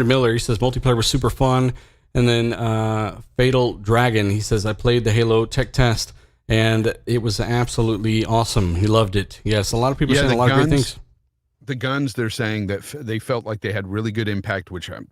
Miller. He says, multiplayer was super fun. And then Fatal Dragon. He says, I played the Halo tech test, and it was absolutely awesome. He loved it. Yes, a lot of people saying a lot of great things. The guns, they're saying that they felt like they had really good impact, which I'm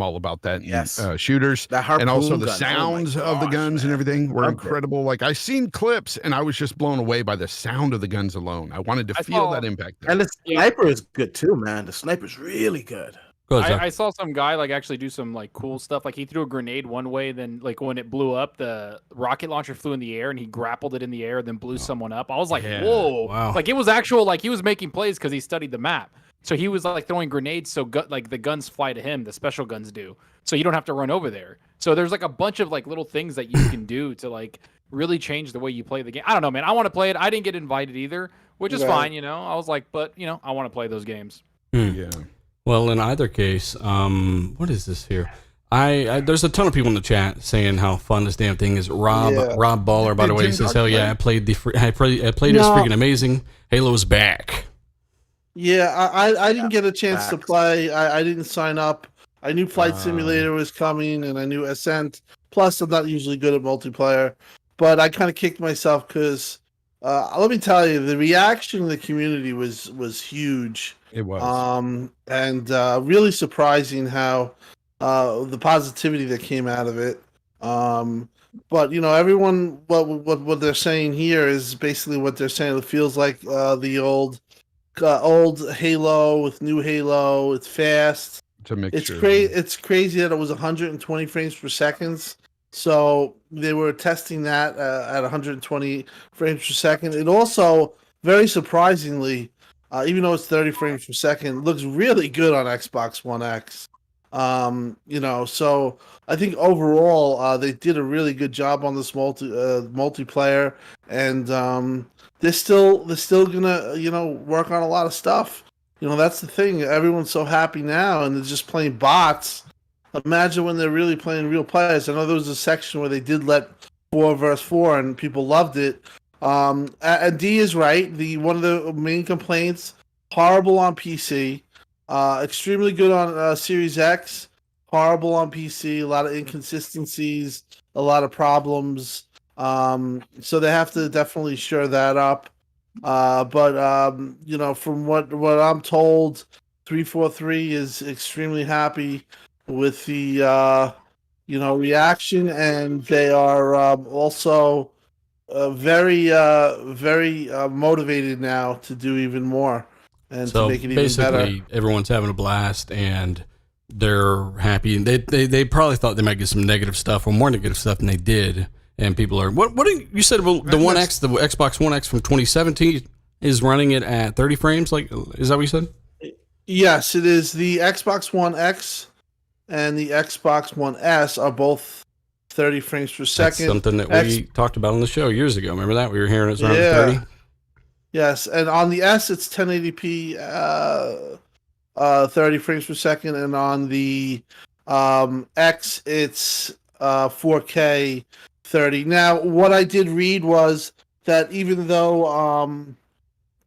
all about that. Yes. Shooters, That harpoon and also the gun. sounds Oh my of the gosh, guns man. and everything were Loved it. incredible. Like I seen clips, and I was just blown away by the sound of the guns alone. I wanted to I feel saw- that impact. There. And the sniper is good too, man. The sniper's really good. Go ahead, Zach. I saw some guy like actually do some like cool stuff. Like he threw a grenade one way, then like when it blew up, the rocket launcher flew in the air and he grappled it in the air, then blew someone up. I was like, Yeah. whoa! Wow. Like it was actual. Like he was making plays because he studied the map. So he was like throwing grenades, so like the guns fly to him. The special guns do, so you don't have to run over there. So there's like a bunch of like little things that you can do to like really change the way you play the game. I don't know, man. I want to play it. I didn't get invited either, which is Right. fine. I was like, but I want to play those games. Yeah. Well, in either case, what is this here? I there's a ton of people in the chat saying how fun this damn thing is. Rob Baller, by the way, says, "Hell yeah, I played it. It's freaking amazing. Halo's back." Yeah, I didn't get a chance to play. I didn't sign up. I knew Flight Simulator was coming, and I knew Ascent. Plus, I'm not usually good at multiplayer, but I kind of kicked myself because let me tell you, the reaction in the community was huge. It was. And really surprising how the positivity that came out of it. But everyone, what they're saying here is basically what they're saying. It feels like the old Halo with new Halo. It's fast. It's a mixture. It's crazy that it was 120 frames per second. So they were testing that at 120 frames per second. It also, very surprisingly, even though it's 30 frames per second, looks really good on Xbox One X. So I think overall they did a really good job on this multiplayer, and they're still gonna work on a lot of stuff. That's the thing. Everyone's so happy now, and they're just playing bots. Imagine when they're really playing real players. I know there was a section where they did let 4 versus 4, and people loved it. And D is right. One of the main complaints: horrible on PC, extremely good on Series X, horrible on PC. A lot of inconsistencies, a lot of problems. So they have to definitely shore that up. But from what I'm told, 343 is extremely happy with the reaction, and they are also very motivated now to do even more and to make it even better. Basically, everyone's having a blast and they're happy. And they probably thought they might get some negative stuff or more negative stuff than they did. And people are what did you said? Well, the One X, the Xbox One X from 2017 is running it at 30 frames. Like, is that what you said? Yes, it is. The Xbox One X and the Xbox One S are both 30 frames per second. That's something that we talked about on the show years ago. Remember that? We were hearing it was around 30. Yes, and on the S it's 1080p 30 frames per second, and on the X it's 4K 30. Now, what I did read was that even though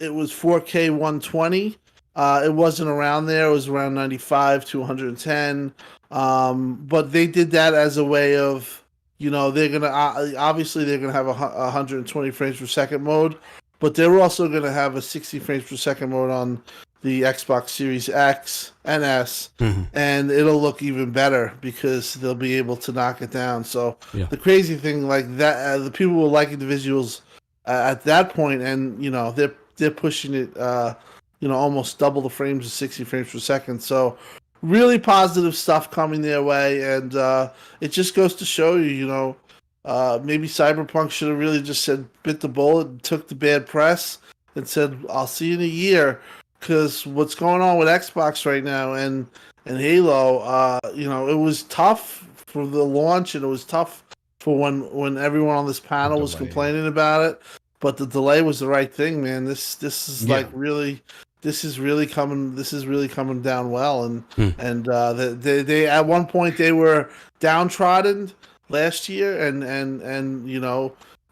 it was 4K 120, it wasn't around there. It was around 95 to 110. But they did that as a way of, they're gonna obviously they're gonna have a 120 frames per second mode, but they're also gonna have a 60 frames per second mode on the Xbox Series X and S, and it'll look even better because they'll be able to knock it down. So the crazy thing, like that, the people were liking the visuals at that point, and they're pushing it, almost double the frames to 60 frames per second. So really positive stuff coming their way, and it just goes to show you, maybe Cyberpunk should have really just said bit the bullet and took the bad press and said, "I'll see you in a year," because what's going on with Xbox right now and Halo, it was tough for the launch, and it was tough for when everyone on this panel was complaining about it. But the delay was the right thing, man. This is like really. This is really coming down well, and they at one point they were downtrodden last year, and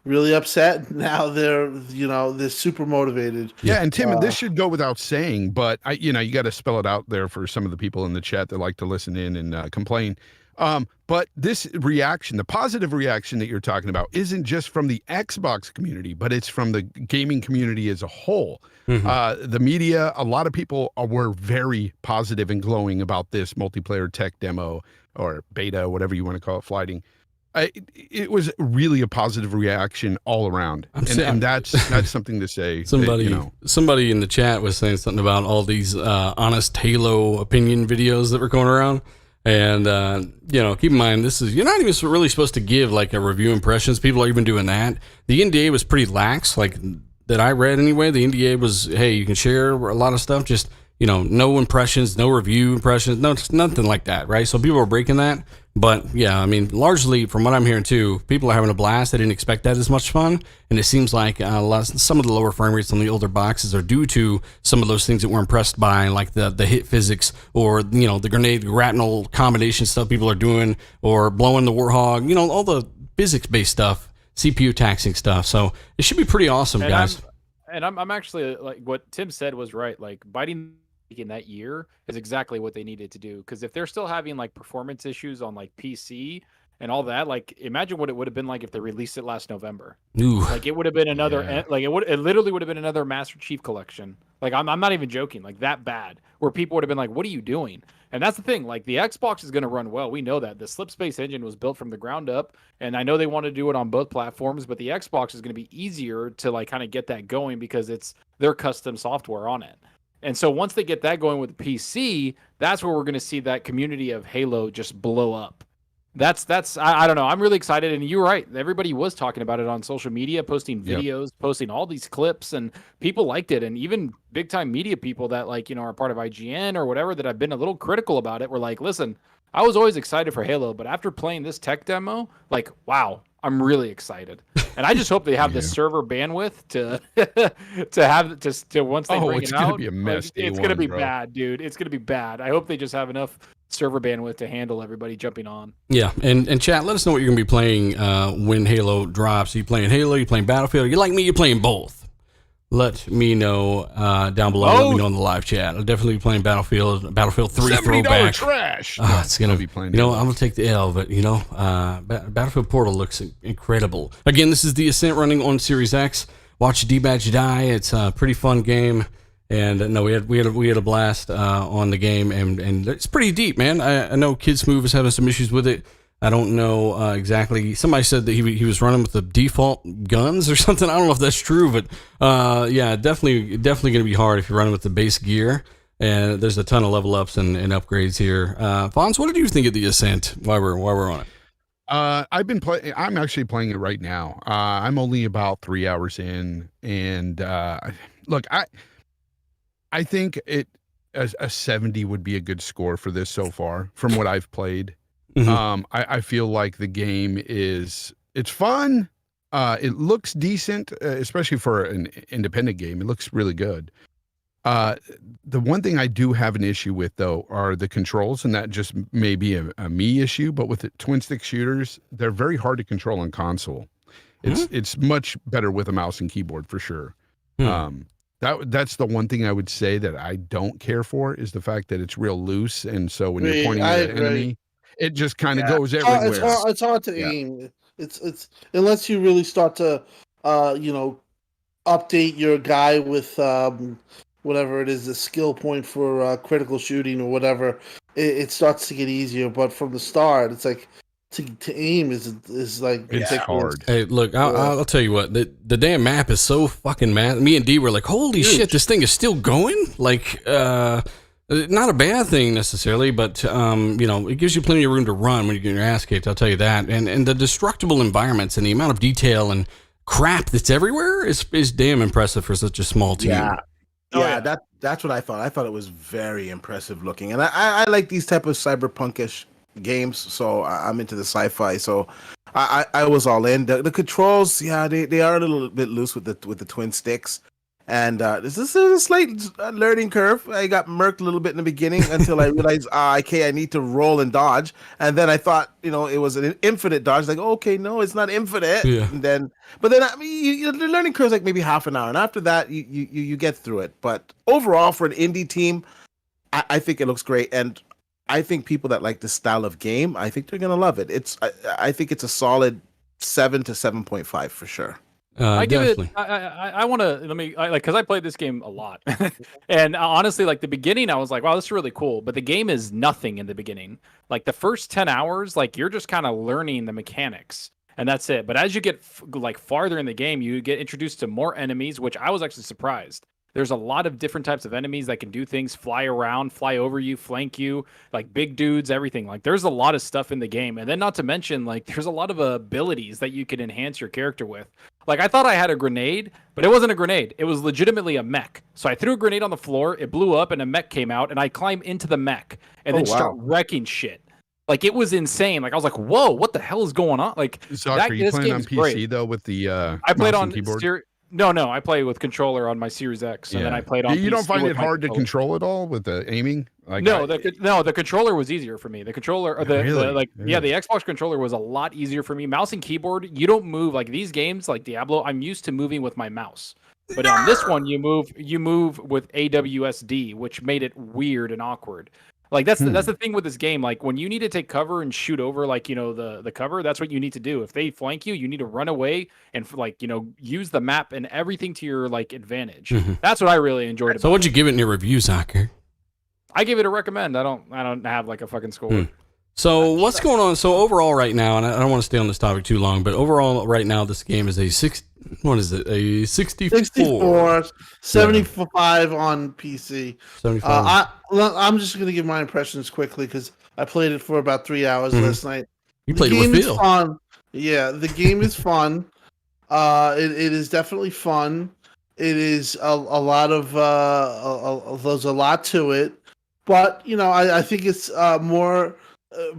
really upset. Now they're super motivated. Yeah, and Tim, this should go without saying, but you got to spell it out there for some of the people in the chat that like to listen in and complain. But this reaction, the positive reaction that you're talking about, isn't just from the Xbox community, but it's from the gaming community as a whole. The media, a lot of people were very positive and glowing about this multiplayer tech demo or beta, whatever you want to call it, flighting. It was really a positive reaction all around, and that's something to say. Somebody in the chat was saying something about all these honest Halo opinion videos that were going around. And, keep in mind, you're not even really supposed to give like a review impressions. People are even doing that. The NDA was pretty lax, like that I read anyway. The NDA was, hey, you can share a lot of stuff, just, no impressions, no review impressions, no, nothing like that, right? So people are breaking that. But yeah, I mean, largely from what I'm hearing too, people are having a blast. They didn't expect that as much fun. And it seems like some of the lower frame rates on the older boxes are due to some of those things that we're impressed by, like the hit physics or, the grenade grapnel combination stuff people are doing, or blowing the Warthog, all the physics-based stuff, CPU taxing stuff. So it should be pretty awesome, guys. I'm actually, like what Tim said was right. Like biting in that year is exactly what they needed to do, because if they're still having like performance issues on like PC and all that, like imagine what it would have been like if they released it last November. Ooh. Like it would have been another it literally would have been another Master Chief collection. Like I'm not even joking, like that bad, where people would have been like, what are you doing? And that's the thing, like the Xbox is going to run well. We know that the Slipspace engine was built from the ground up, and I know they want to do it on both platforms, but the Xbox is going to be easier to like kind of get that going because it's their custom software on it. And so once they get that going with the PC, that's where we're going to see that community of Halo just blow up. I don't know. I'm really excited. And you're right. Everybody was talking about it on social media, posting videos, posting all these clips, and people liked it. And even big time media people that are part of IGN or whatever that have been a little critical about it were like, listen, I was always excited for Halo, but after playing this tech demo, like, wow, I'm really excited. And I just hope they have the server bandwidth to once they bring it out. It's going to be a mess. It's going to be bad, dude. It's going to be bad. I hope they just have enough server bandwidth to handle everybody jumping on. Yeah, and chat, let us know what you're going to be playing when Halo drops. Are you playing Halo? Are you playing Battlefield? Are you like me? You're playing both. Let me know down below. Let me know in the live chat. I'll definitely be playing Battlefield 3 $70 throwback. Trash. It's gonna be playing. I'm gonna take the L, but Battlefield Portal looks incredible. Again, this is the Ascent running on Series X. Watch D-Badge die. It's a pretty fun game, and no, we had a blast on the game, and it's pretty deep, man. I know Kid Smooth is having some issues with it. I don't know exactly. Somebody said that he was running with the default guns or something. I don't know if that's true, but yeah, definitely going to be hard if you're running with the base gear. And there's a ton of level ups and upgrades here. Fonz, what did you think of the Ascent while we're on it? I'm actually playing it right now. I'm only about 3 hours in, and look, I think a 70 would be a good score for this so far from what I've played. Mm-hmm. I feel like the game it's fun. It looks decent, especially for an independent game. It looks really good. The one thing I do have an issue with, though, are the controls, and that just may be a me issue, but with the twin stick shooters, they're very hard to control on console. It's much better with a mouse and keyboard for sure. That's the one thing I would say that I don't care for, is the fact that it's real loose, and so when you're pointing at an enemy, it just kind of goes everywhere. It's hard to aim. It's unless you really start to update your guy with whatever it is, the skill point for critical shooting or whatever, it starts to get easier. But from the start, it's like to aim is like it's hard. Hey, look, I'll tell you what, the damn map is so fucking mad. Me and D were like, holy shit, this thing is still going. Like, Not a bad thing necessarily, but it gives you plenty of room to run when you get your ass kicked. I'll tell you that. And the destructible environments and the amount of detail and crap that's everywhere is damn impressive for such a small team. Yeah. Oh, Yeah, yeah. that's what I thought. I thought it was very impressive looking, and I like these type of cyberpunkish games. So I'm into the sci-fi. So I was all in. The controls, yeah, they are a little bit loose with the twin sticks, and this is a slight learning curve. I got murked a little bit in the beginning until I realized, okay, I need to roll and dodge, and then I thought, it was an infinite dodge. Like, okay, no, it's not infinite. Yeah. But then I mean, the learning curve is like maybe half an hour, and after that, you get through it. But overall, for an indie team, I think it looks great, and I think people that like this style of game, I think they're gonna love it. I think it's a solid 7 to 7.5 for sure. I give it. Definitely. I want to because I played this game a lot, and honestly, like the beginning, I was like, wow, this is really cool. But the game is nothing in the beginning. Like the first 10 hours, like you're just kind of learning the mechanics, and that's it. But as you get farther in the game, you get introduced to more enemies, which I was actually surprised. There's a lot of different types of enemies that can do things, fly around, fly over you, flank you, like big dudes, everything. Like there's a lot of stuff in the game. And then not to mention, like there's a lot of abilities that you can enhance your character with. Like I thought I had a grenade, but it wasn't a grenade. It was legitimately a mech. So I threw a grenade on the floor, it blew up and a mech came out and I climbed into the mech and then start wrecking shit. Like it was insane. Like I was like, "Whoa, what the hell is going on?" Like Zoc, are you playing on PC great. though with the I played mouse on and keyboard? No, I play with controller on my Series X, and then I played on. You don't PC find with it my hard to controller. control at all with the aiming? Like The controller was easier for me. The controller, or the Really? the Xbox controller was a lot easier for me. Mouse and keyboard, you don't move like these games, like Diablo. I'm used to moving with my mouse, but on this one, you move with AWSD, which made it weird and awkward. Like that's the thing with this game. Like when you need to take cover and shoot over, like the cover, that's what you need to do. If they flank you, you need to run away and use the map and everything to your advantage. That's what I really enjoyed. About So what'd you give it in your review, Soccer? I give it a recommend. I don't have like a fucking score. So what's going on? So overall right now, and I don't want to stay on this topic too long, but overall right now, this game is a 64? 75 on PC. 75. I'm just going to give my impressions quickly because I played it for about 3 hours last night. You played it with Is Phil. fun. Yeah, the game is fun. It is definitely fun. It is a lot of there's a lot to it, but I think it's more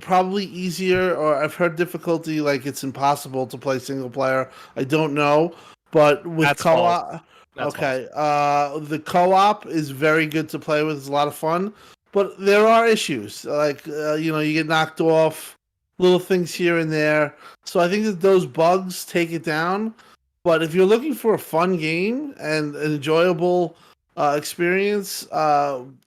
probably easier, or I've heard difficulty like it's impossible to play single player. I don't know, but with That's co-op, That's okay, the co-op is very good to play with. It's a lot of fun, but there are issues like you get knocked off, little things here and there. So I think that those bugs take it down. But if you're looking for a fun game and an enjoyable experience, and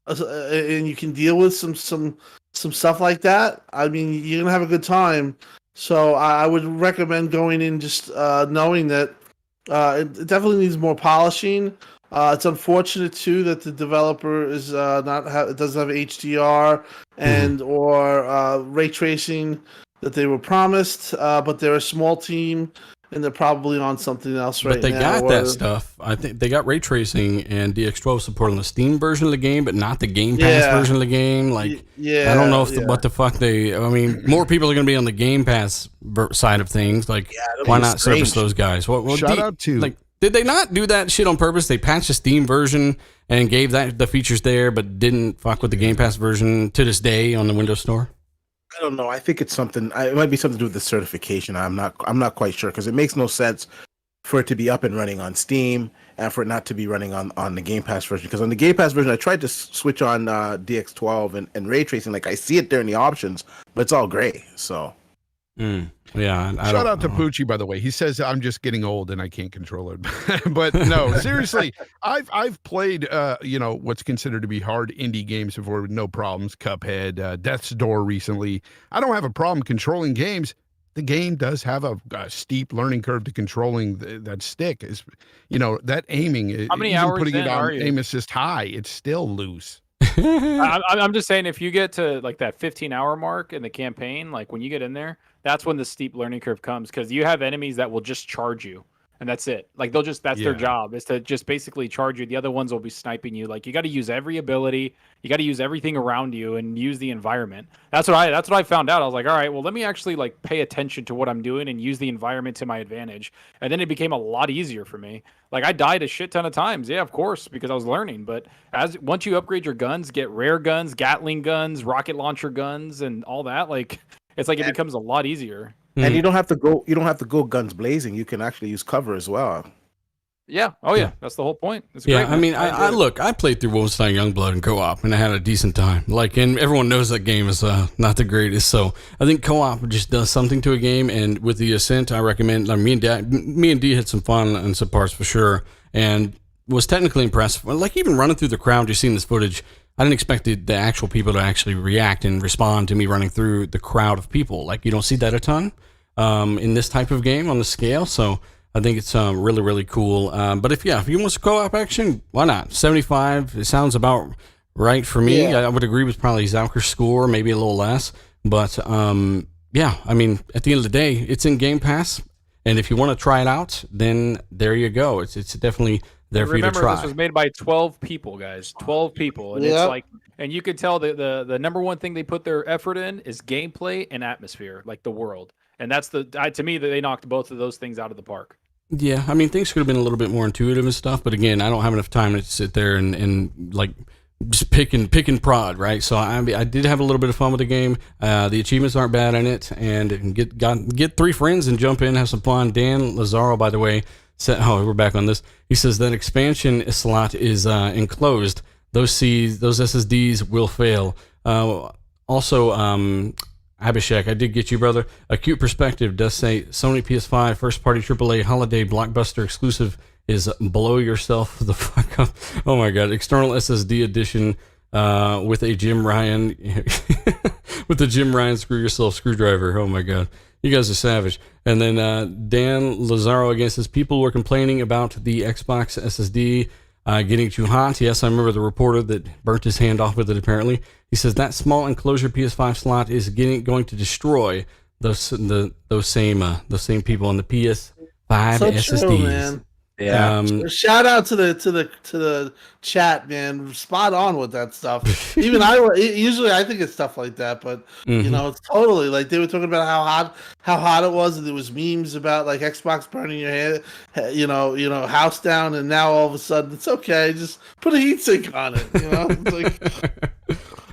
you can deal with some stuff like that, I mean, you're gonna have a good time. So I would recommend going in just knowing that it definitely needs more polishing. It's unfortunate too that the developer is it doesn't have HDR and or ray tracing that they were promised, but they're a small team. And they're probably on something else right now. But they got that stuff. I think they got ray tracing and DX12 support on the Steam version of the game, but not the Game Pass version of the game. Like, I don't know what the fuck I mean, more people are going to be on the Game Pass side of things. Like, why not service those guys? Shout out to did they not do that shit on purpose? They patched the Steam version and gave the features there, but didn't fuck with the Game Pass version to this day on the Windows Store. I don't know. I think it's something. It might be something to do with the certification. I'm not quite sure because it makes no sense for it to be up and running on Steam and for it not to be running on the Game Pass version. Because on the Game Pass version, I tried to switch on DX12 and ray tracing. Like I see it there in the options, but it's all gray. So yeah. Shout out to Poochie, by the way. He says I'm just getting old and I can't control it. But no, seriously, I've played what's considered to be hard indie games before with no problems. Cuphead, Death's Door recently. I don't have a problem controlling games. The game does have a steep learning curve to controlling that stick. Is that aiming? How many even hours putting in it on are you? aim assist high, it's still loose. I'm just saying, if you get to like that 15-hour mark in the campaign, like when you get in there, that's when the steep learning curve comes because you have enemies that will just charge you, and that's it. Like that's their Yeah. job, is to just basically charge you. The other ones will be sniping you. Like you got to use every ability, you got to use everything around you, and use the environment. That's what I found out. I was like, all right, well, let me actually like pay attention to what I'm doing and use the environment to my advantage. And then it became a lot easier for me. Like I died a shit ton of times, yeah, of course, because I was learning. But once you upgrade your guns, get rare guns, Gatling guns, rocket launcher guns, and all that, like it's like it becomes a lot easier. And you don't have to go guns blazing. You can actually use cover as well. Yeah. Oh yeah. That's the whole point. It's Yeah, great, I mean, man. I played through Wolfenstein Youngblood in co-op, and I had a decent time. Like, and everyone knows that game is not the greatest. So I think co-op just does something to a game. And with the Ascent, I recommend. Like, me and D had some fun in some parts for sure, and was technically impressed. Like even running through the crowd, just seeing this footage. I didn't expect the actual people to actually react and respond to me running through the crowd of people. Like you don't see that a ton in this type of game on the scale. So I think it's really, really cool. But if you want some co-op action, why not? 75, it sounds about right for me. Yeah. I would agree with probably Zalker's score, maybe a little less. But yeah, I mean, at the end of the day, it's in Game Pass. And if you want to try it out, then there you go. It's definitely there for you to try. Remember, this was made by 12 people, guys. 12 people. And it's like, and you could tell that the number one thing they put their effort in is gameplay and atmosphere, like the world. And that's to me, that they knocked both of those things out of the park. Yeah, I mean, things could have been a little bit more intuitive and stuff, but again, I don't have enough time to sit there and like just pick and prod, right? So I did have a little bit of fun with the game. The achievements aren't bad in it, and get 3 friends and jump in, have some fun. Dan Lazaro, by the way, said, "Oh, we're back on this." He says that expansion slot is enclosed. Those SSDs will fail. Also, Abhishek, I did get you, brother. Acute Perspective does say Sony PS5 first-party AAA holiday blockbuster exclusive is blow yourself the fuck up. Oh my god, external SSD edition with a Jim Ryan with the Jim Ryan screw yourself screwdriver. Oh my god, you guys are savage. And then Dan Lazaro again says people were complaining about the Xbox SSD getting too hot. Yes, I remember the reporter that burnt his hand off with it. Apparently, he says that small enclosure PS5 slot is going to destroy those same people on the PS5 SSDs. True, man. Yeah. Shout out to the chat, man. Spot on with that stuff. Even usually I think it's stuff like that, but you know, it's totally like they were talking about how hot it was, and there was memes about like Xbox burning your head, you know, house down, and now all of a sudden it's okay, just put a heatsink on it, you know. It's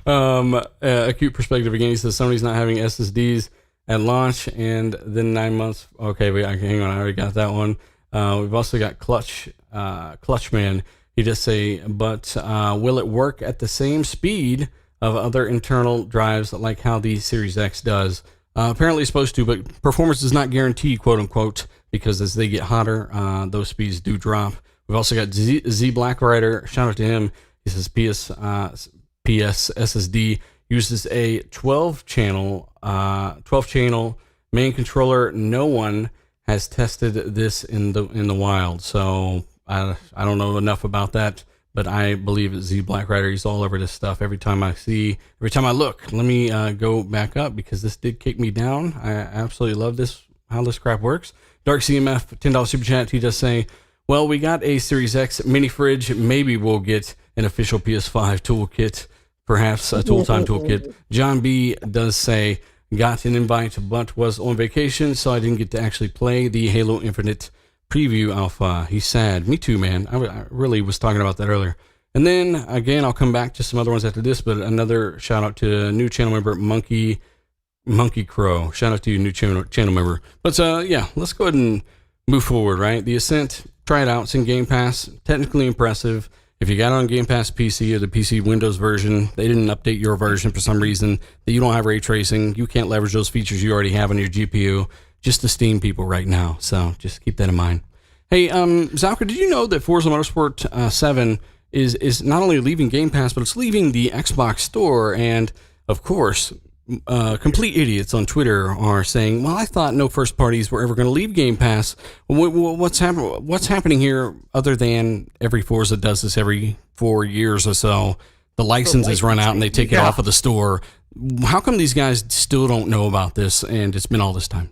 like Acute Perspective again. He says Sony's not having SSDs at launch, and then 9 months. Okay, hang on, I already got that one. We've also got Clutchman. He does say, but will it work at the same speed of other internal drives like how the Series X does? Apparently it's supposed to, but performance is not guaranteed, quote unquote, because as they get hotter, those speeds do drop. We've also got Z Black Rider. Shout out to him. He says PS SSD uses a 12 channel main controller. No one has tested this in the wild, so I don't know enough about that, but I believe it's Z Black Rider. He's all over this stuff. Every time I look, let me go back up because this did kick me down. I absolutely love this, how this crap works. Dark CMF, $10 super chat. He does say, well, we got a Series X mini fridge. Maybe we'll get an official PS5 toolkit, perhaps a tool time toolkit. John B does say, got an invite, but was on vacation, so I didn't get to actually play the Halo Infinite preview alpha. He's sad. Me too, man. I really was talking about that earlier. And then, again, I'll come back to some other ones after this, but another shout out to a new channel member, Monkey Crow. Shout out to you, new channel member. But yeah, let's go ahead and move forward, right? The Ascent, try it out. It's in Game Pass. Technically impressive. If you got it on Game Pass PC or the PC Windows version, they didn't update your version for some reason, that you don't have ray tracing, you can't leverage those features you already have on your GPU, just the Steam people right now. So just keep that in mind. Hey, Zalker, did you know that Forza Motorsport 7 is not only leaving Game Pass, but it's leaving the Xbox Store? And of course, complete idiots on Twitter are saying, well, I thought no first parties were ever going to leave Game Pass. What's happening here other than every Forza does this every 4 years or so? The licenses run out and they take it off of the store. How come these guys still don't know about this and it's been all this time?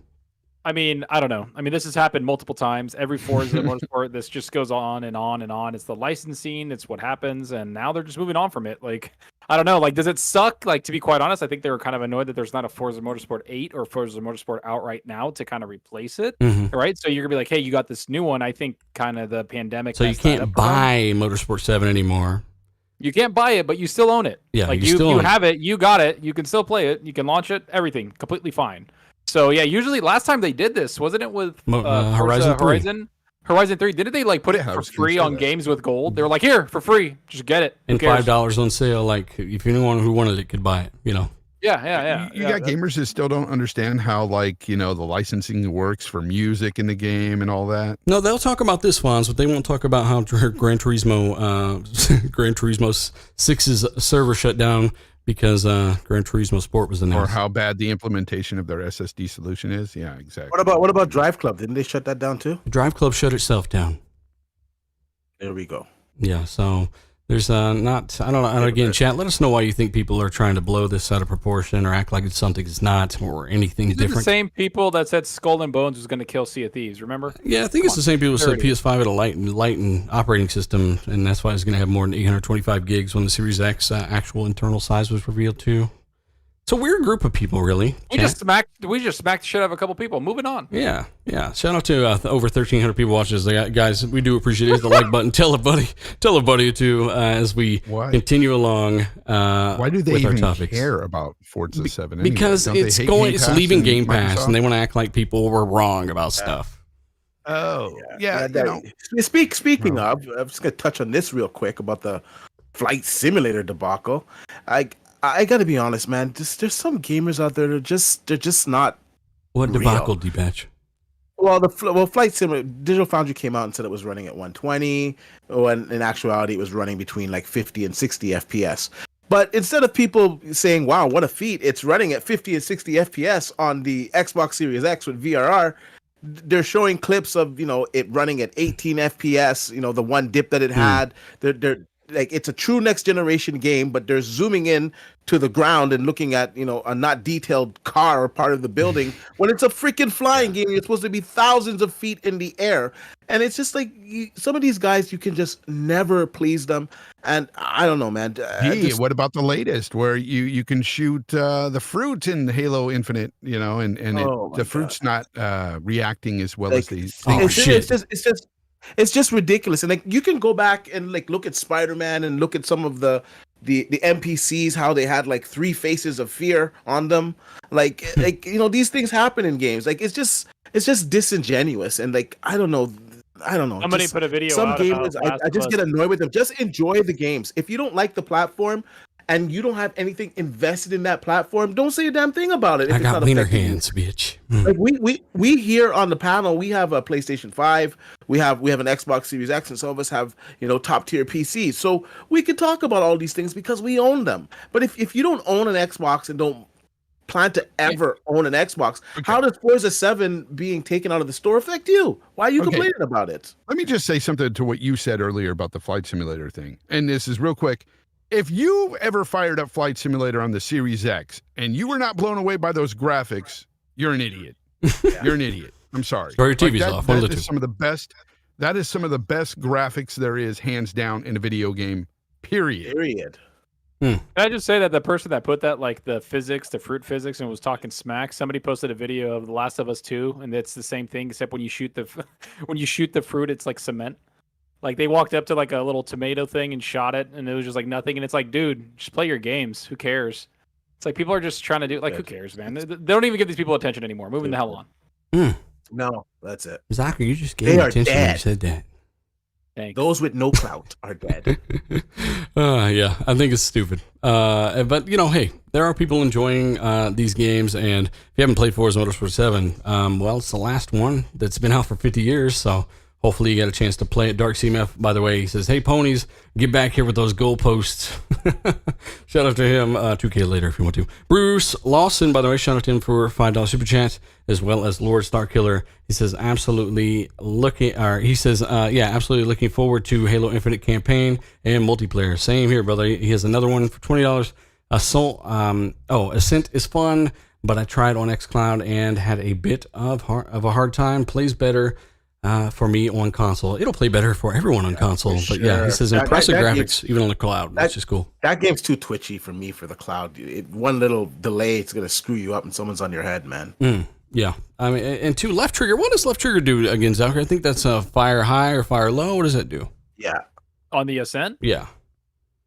I mean, I don't know. I mean, this has happened multiple times. Every Forza Motorsport, this just goes on and on and on. It's the licensing, it's what happens, and now they're just moving on from it. Like, I don't know. Like, does it suck? Like, to be quite honest, I think they were kind of annoyed that there's not a Forza Motorsport 8 or Forza Motorsport out right now to kind of replace it, right? So you're gonna be like, hey, you got this new one. I think kind of the pandemic. So you can't buy Motorsport 7 anymore. You can't buy it, but you still own it. Yeah, like you have it. You got it. You can still play it. You can launch it. Everything completely fine. So yeah, usually last time they did this, wasn't it with Horizon 3? Horizon 3, didn't they like put it for free on games with gold? They were like, here for free, just get it. And $5 on sale. Like if anyone who wanted it could buy it, you know. Yeah. You got gamers that still don't understand how, like, you know, the licensing works for music in the game and all that. No, they'll talk about this, Fonz, but they won't talk about how Gran Turismo 6's server shut down because Gran Turismo Sport was announced. Or how bad the implementation of their SSD solution is. Yeah, exactly. What about Drive Club? Didn't they shut that down too? Drive Club shut itself down. There we go. Yeah, so there's not, I don't know, again, chat, let us know why you think people are trying to blow this out of proportion or act like it's something it's not or anything These different. are the same people that said Skull and Bones was going to kill Sea of Thieves, remember? Yeah, I think it's the same people who said PS5 had a lighten operating system, and that's why it's going to have more than 825 gigs when the Series X actual internal size was revealed too. It's a weird group of people, really. We just smacked the shit out of a couple people. Moving on. Yeah. Shout out to over 1,300 people watching this. Guys, we do appreciate it. Hit the like button. Tell a buddy or two as we continue along. Why do they with even our topics. care about Forza 7? Anyway? Because it's leaving Game Pass, and they want to act like people were wrong about stuff. Oh, yeah. Speaking of, I'm just gonna touch on this real quick about the flight simulator debacle. I gotta be honest, man. There's some gamers out there that they're just not. What real. debacle, D-Batch? Well, Flight Simulator Digital Foundry came out and said it was running at 120, when in actuality it was running between like 50 and 60 FPS. But instead of people saying, "Wow, what a feat! It's running at 50 and 60 FPS on the Xbox Series X with VRR," they're showing clips of it running at 18 FPS. The one dip that it had. They're like, it's a true next generation game, but they're zooming in to the ground and looking at a not detailed car or part of the building when it's a freaking flying game. It's supposed to be thousands of feet in the air, and it's just like some of these guys, you can just never please them. And I don't know, man. What about the latest where you can shoot the fruit in Halo Infinite, and the fruit's not reacting as well as they think. It's just ridiculous. And like, you can go back and like look at Spider-Man and look at some of the NPCs, how they had like 3 faces of fear on them. Like these things happen in games. Like, it's just disingenuous. And like, I don't know. Somebody put a video some out gamers, about I just get annoyed with them. Just enjoy the games. If you don't like the platform and you don't have anything invested in that platform, don't say a damn thing about it. I got cleaner hands, bitch. Like, we here on the panel, we have a PlayStation 5, we have an Xbox Series X, and some of us have top tier PCs. So we could talk about all these things because we own them. But if you don't own an Xbox and don't plan to ever own an Xbox, how does Forza 7 being taken out of the store affect you? Why are you complaining about it? Let me just say something to what you said earlier about the flight simulator thing. And this is real quick. If you ever fired up Flight Simulator on the Series X and you were not blown away by those graphics, you're an idiot. You're an idiot. I'm sorry. Or your TV's off. That is some of the best. That is some of the best graphics there is, hands down, in a video game. Period. Can I just say that the person that put that, like the fruit physics, and was talking smack, somebody posted a video of The Last of Us 2, and it's the same thing, except when you shoot the fruit, it's like cement. Like, they walked up to like a little tomato thing and shot it, and it was just like nothing. And it's like, dude, just play your games. Who cares? It's like, people are just trying to do, like, who cares, man? They don't even give these people attention anymore. Moving the hell on. No, that's it. Zachary, you just gave me attention when you said that. Thanks. Those with no clout are dead. Yeah, I think it's stupid. But hey, there are people enjoying these games, and if you haven't played Forza Motorsport 7, well, it's the last one that's been out for 50 years, so hopefully you get a chance to play it. Dark CMF, by the way, he says, "Hey, ponies, get back here with those goalposts." Shout out to him. 2K later if you want to. Bruce Lawson, by the way, shout out to him for $5 super chat, as well as Lord Starkiller. He says, absolutely looking forward to Halo Infinite campaign and multiplayer. Same here, brother. He has another one for $20. Ascent is fun, but I tried on xCloud and had a bit of a hard time. Plays better for me on console. It'll play better for everyone on console. But yeah, he says impressive graphics even on the cloud. That's just cool. That game's too twitchy for me for the cloud. One little delay, it's gonna screw you up, and someone's on your head, man. Yeah, I mean, and two, left trigger. What does left trigger do again, Zucker? I think that's fire high or fire low. What does that do? Yeah. On the Ascent? Yeah.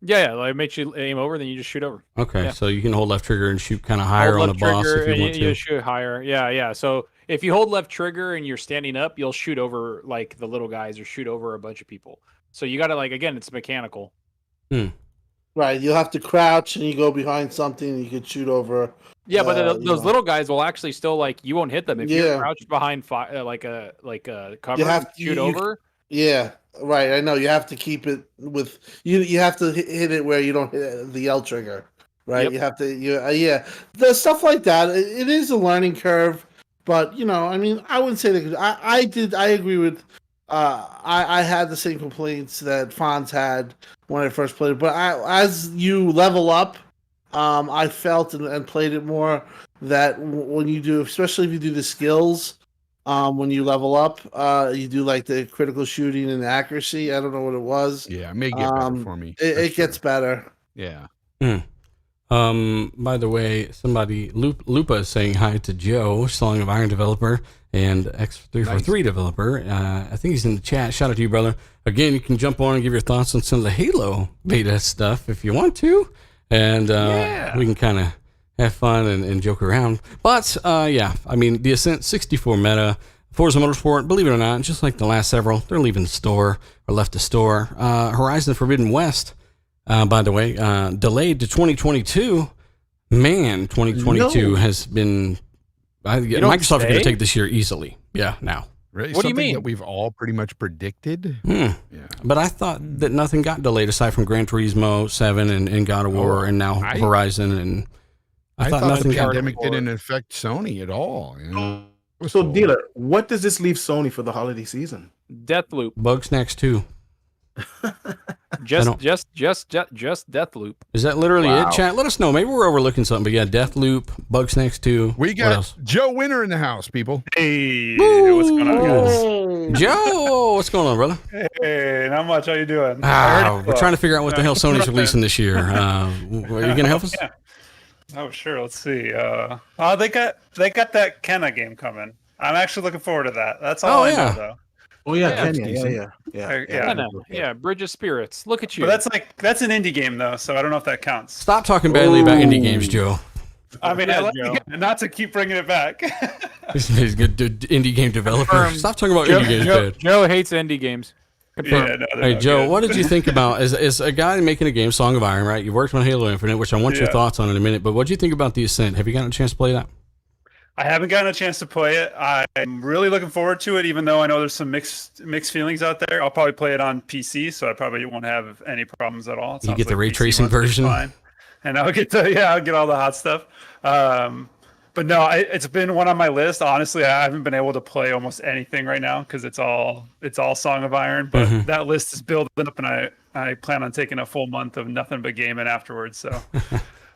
Yeah, like it makes you aim over, then you just shoot over. Okay, so you can hold left trigger and shoot kind of higher on the boss if you want to. You shoot higher. Yeah. So if you hold left trigger and you're standing up, you'll shoot over like the little guys or shoot over a bunch of people. So you got to again, it's mechanical. Right, you'll have to crouch and you go behind something and you can shoot over. Yeah, but those little guys will actually still you won't hit them if you're crouched behind like a cover. You have to shoot over. Yeah, right. I know you have to keep it with you. You have to hit it where you don't hit the L trigger. Right. Yep. You have to. The stuff like that. It is a learning curve, but I mean, I wouldn't say that. I agree with. I had the same complaints that Fonz had when I first played it, but as you level up, I felt and played it more that when you do, especially if you do the skills. When you level up, you do like the critical shooting and accuracy. I don't know what it was. Yeah, it may get better for me. It gets better. Yeah. By the way, somebody Lupa is saying hi to Joe, Song of Iron developer and X343 developer. I think he's in the chat. Shout out to you, brother. Again, you can jump on and give your thoughts on some of the Halo beta stuff if you want to, and we can kind of have fun and joke around. But, yeah, I mean, the Ascent 64 meta, Forza Motorsport, believe it or not, just like the last several, they're leaving the store, or left the store. Horizon Forbidden West, by the way, delayed to 2022. Man, 2022 has been... Microsoft is going to take this year easily. Yeah, now. Really? What do you Something mean? that we've all pretty much predicted? Yeah. But I thought that nothing got delayed aside from Gran Turismo 7 and God of War and now Horizon and... I thought nothing the got pandemic didn't affect Sony at all. So, dealer, what does this leave Sony for the holiday season? Deathloop. Bugsnax 2. Just Deathloop. Is that literally it, chat? Let us know. Maybe we're overlooking something, but yeah, Deathloop, Bugsnax 2. We What got else? Joe Winter in the house, people. Hey, what's going on, guys? Joe, what's going on, brother? Hey, not much. How you doing? We're trying to figure out what the hell Sony's releasing this year. Are you going to help us? Yeah. Oh, sure. Let's see. They got that Kenna game coming. I'm actually looking forward to that. That's all I know, though. Oh yeah, Yeah, Bridge of Spirits. Look at you. But that's an indie game though, so I don't know if that counts. Stop talking badly about indie games, Joe. I mean, not to keep bringing it back. He's a good indie game developer. Stop talking about indie games, bad. Joe hates indie games. Hey, Joe, what did you think about, as a guy making a game, Song of Iron, right? You worked on Halo Infinite, which I want your thoughts on in a minute, but what did you think about the Ascent? Have you gotten a chance to play that? I haven't gotten a chance to play it. I'm really looking forward to it, even though I know there's some mixed feelings out there. I'll probably play it on PC, so I probably won't have any problems at all. You get the ray tracing version, and I'll get all the hot stuff. But no, it's been one on my list. Honestly, I haven't been able to play almost anything right now because it's all Song of Iron. But that list is building up, and I plan on taking a full month of nothing but gaming afterwards. So.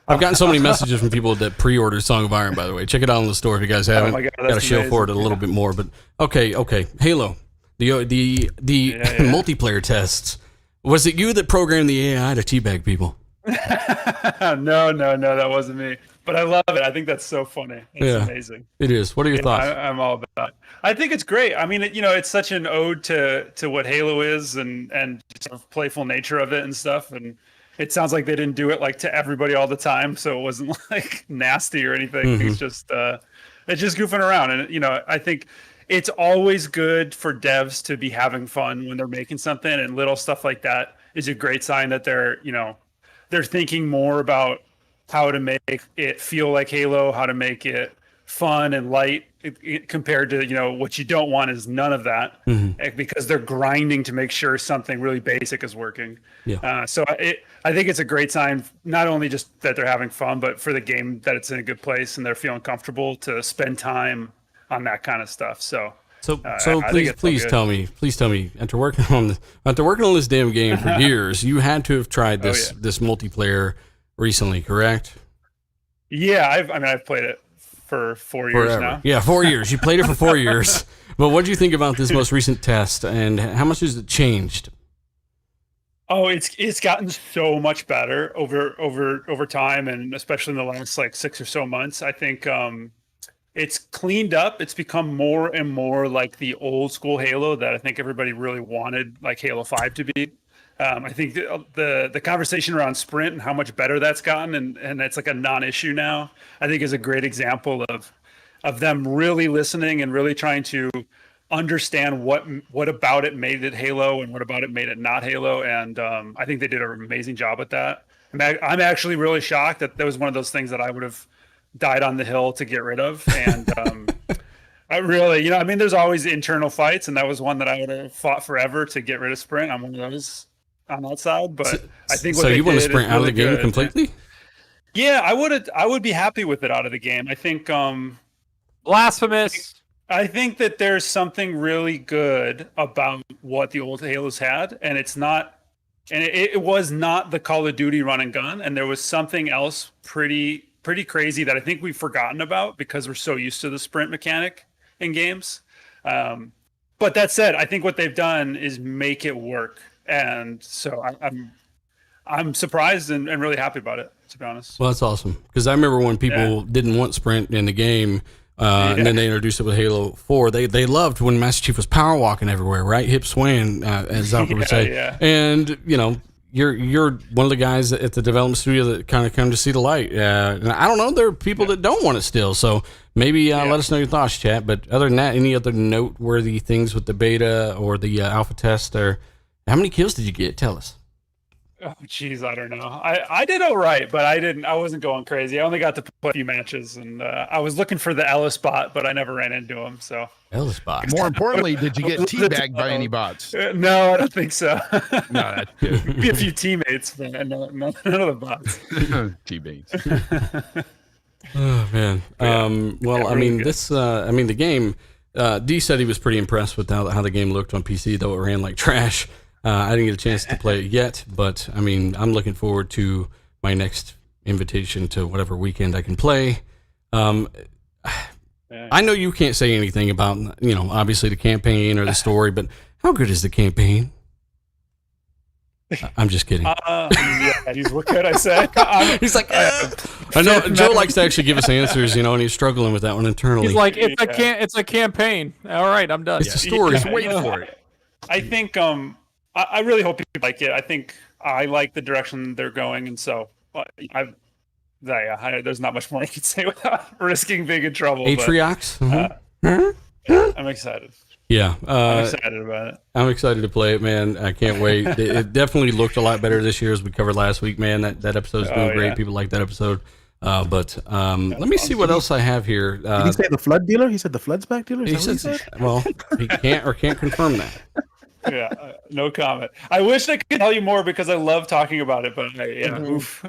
I've gotten so many messages from people that pre-ordered Song of Iron, by the way. Check it out in the store if you guys haven't. Got to show for it a little bit more. But okay. Halo, the multiplayer tests. Was it you that programmed the AI to teabag people? No, that wasn't me. But I love it. I think that's so funny. It's amazing. It is. What are your thoughts? I'm all about it. I think it's great. I mean, it's such an ode to what Halo is and sort of playful nature of it and stuff. And it sounds like they didn't do it to everybody all the time, so it wasn't nasty or anything. It's just goofing around, and I think it's always good for devs to be having fun when they're making something, and little stuff like that is a great sign that they're thinking more about how to make it feel like Halo, how to make it fun and light compared to what you don't want is none of that because they're grinding to make sure something really basic is working. So I think it's a great sign, not only just that they're having fun, but for the game that it's in a good place and they're feeling comfortable to spend time on that kind of stuff. So please tell me, after working on this damn game for years, you had to have tried this multiplayer recently, correct? Yeah, I've played it for 4 years Forever. now. Yeah, 4 years. You played it for 4 years. But what do you think about this most recent test, and how much has it changed? Oh, it's gotten so much better over time, and especially in the last like 6 or so months. I think it's cleaned up. It's become more and more like the old school Halo that I think everybody really wanted, like Halo 5 to be. I think the conversation around sprint and how much better that's gotten, and it's like a non-issue now, I think is a great example of them really listening and really trying to understand what about it made it Halo and what about it made it not Halo. And I think they did an amazing job at that. I'm actually really shocked that was one of those things that I would have died on the hill to get rid of. And I really, I mean, there's always internal fights, and that was one that I would have fought forever to get rid of sprint. I'm one of those on that side, but I think what so. they You want to did sprint is out of the really game good. completely? Yeah, I would be happy with it out of the game. I think Blasphemous. I think that there's something really good about what the old Halos had, and it's not, and it was not the Call of Duty run and gun, and there was something else pretty crazy that I think we've forgotten about because we're so used to the sprint mechanic in games. But that said, I think what they've done is make it work, and so I'm surprised and really happy about it, to be honest. Well, that's awesome, because I remember when people didn't want sprint in the game. And then they introduced it with Halo 4. They loved when Master Chief was power walking everywhere, right? Hip swaying, as Zalka would say. Yeah. And, you're one of the guys at the development studio that kind of come to see the light. And I don't know, there are people that don't want it still. So maybe let us know your thoughts, chat. But other than that, any other noteworthy things with the beta or the alpha test? Or how many kills did you get? Tell us. Oh, geez, I don't know. I did all right, but I wasn't going crazy. I only got to play a few matches, and I was looking for the Ellis bot, but I never ran into him. So Ellis bot. More importantly, did you get teabagged by any bots? No, I don't think so. No, that's good. Be a few teammates, but none of the bots. Teammates. Oh man. Well, I mean, good. the game. D said he was pretty impressed with how the game looked on PC, though it ran like trash. I didn't get a chance to play it yet, but I mean, I'm looking forward to my next invitation to whatever weekend I can play. I know you can't say anything about, obviously the campaign or the story, but how good is the campaign? I'm just kidding. What could I say? He's like, I know Joe likes to actually give us answers, and he's struggling with that one internally. He's like, it's a campaign. All right, I'm done. It's a story. Just wait for it. I think I really hope people like it. I think I like the direction they're going, and so there's not much more I can say without risking being in trouble. Atriox? I'm excited. Yeah. I'm excited about it. I'm excited to play it, man. I can't wait. It definitely looked a lot better this year, as we covered last week, man. That episode's doing great. People like that episode. But let me see what else I have here. Did he say the flood dealer? He said the flood's back dealer? He said, well, he can't confirm that. Yeah, no comment. I wish I could tell you more because I love talking about it, but oof.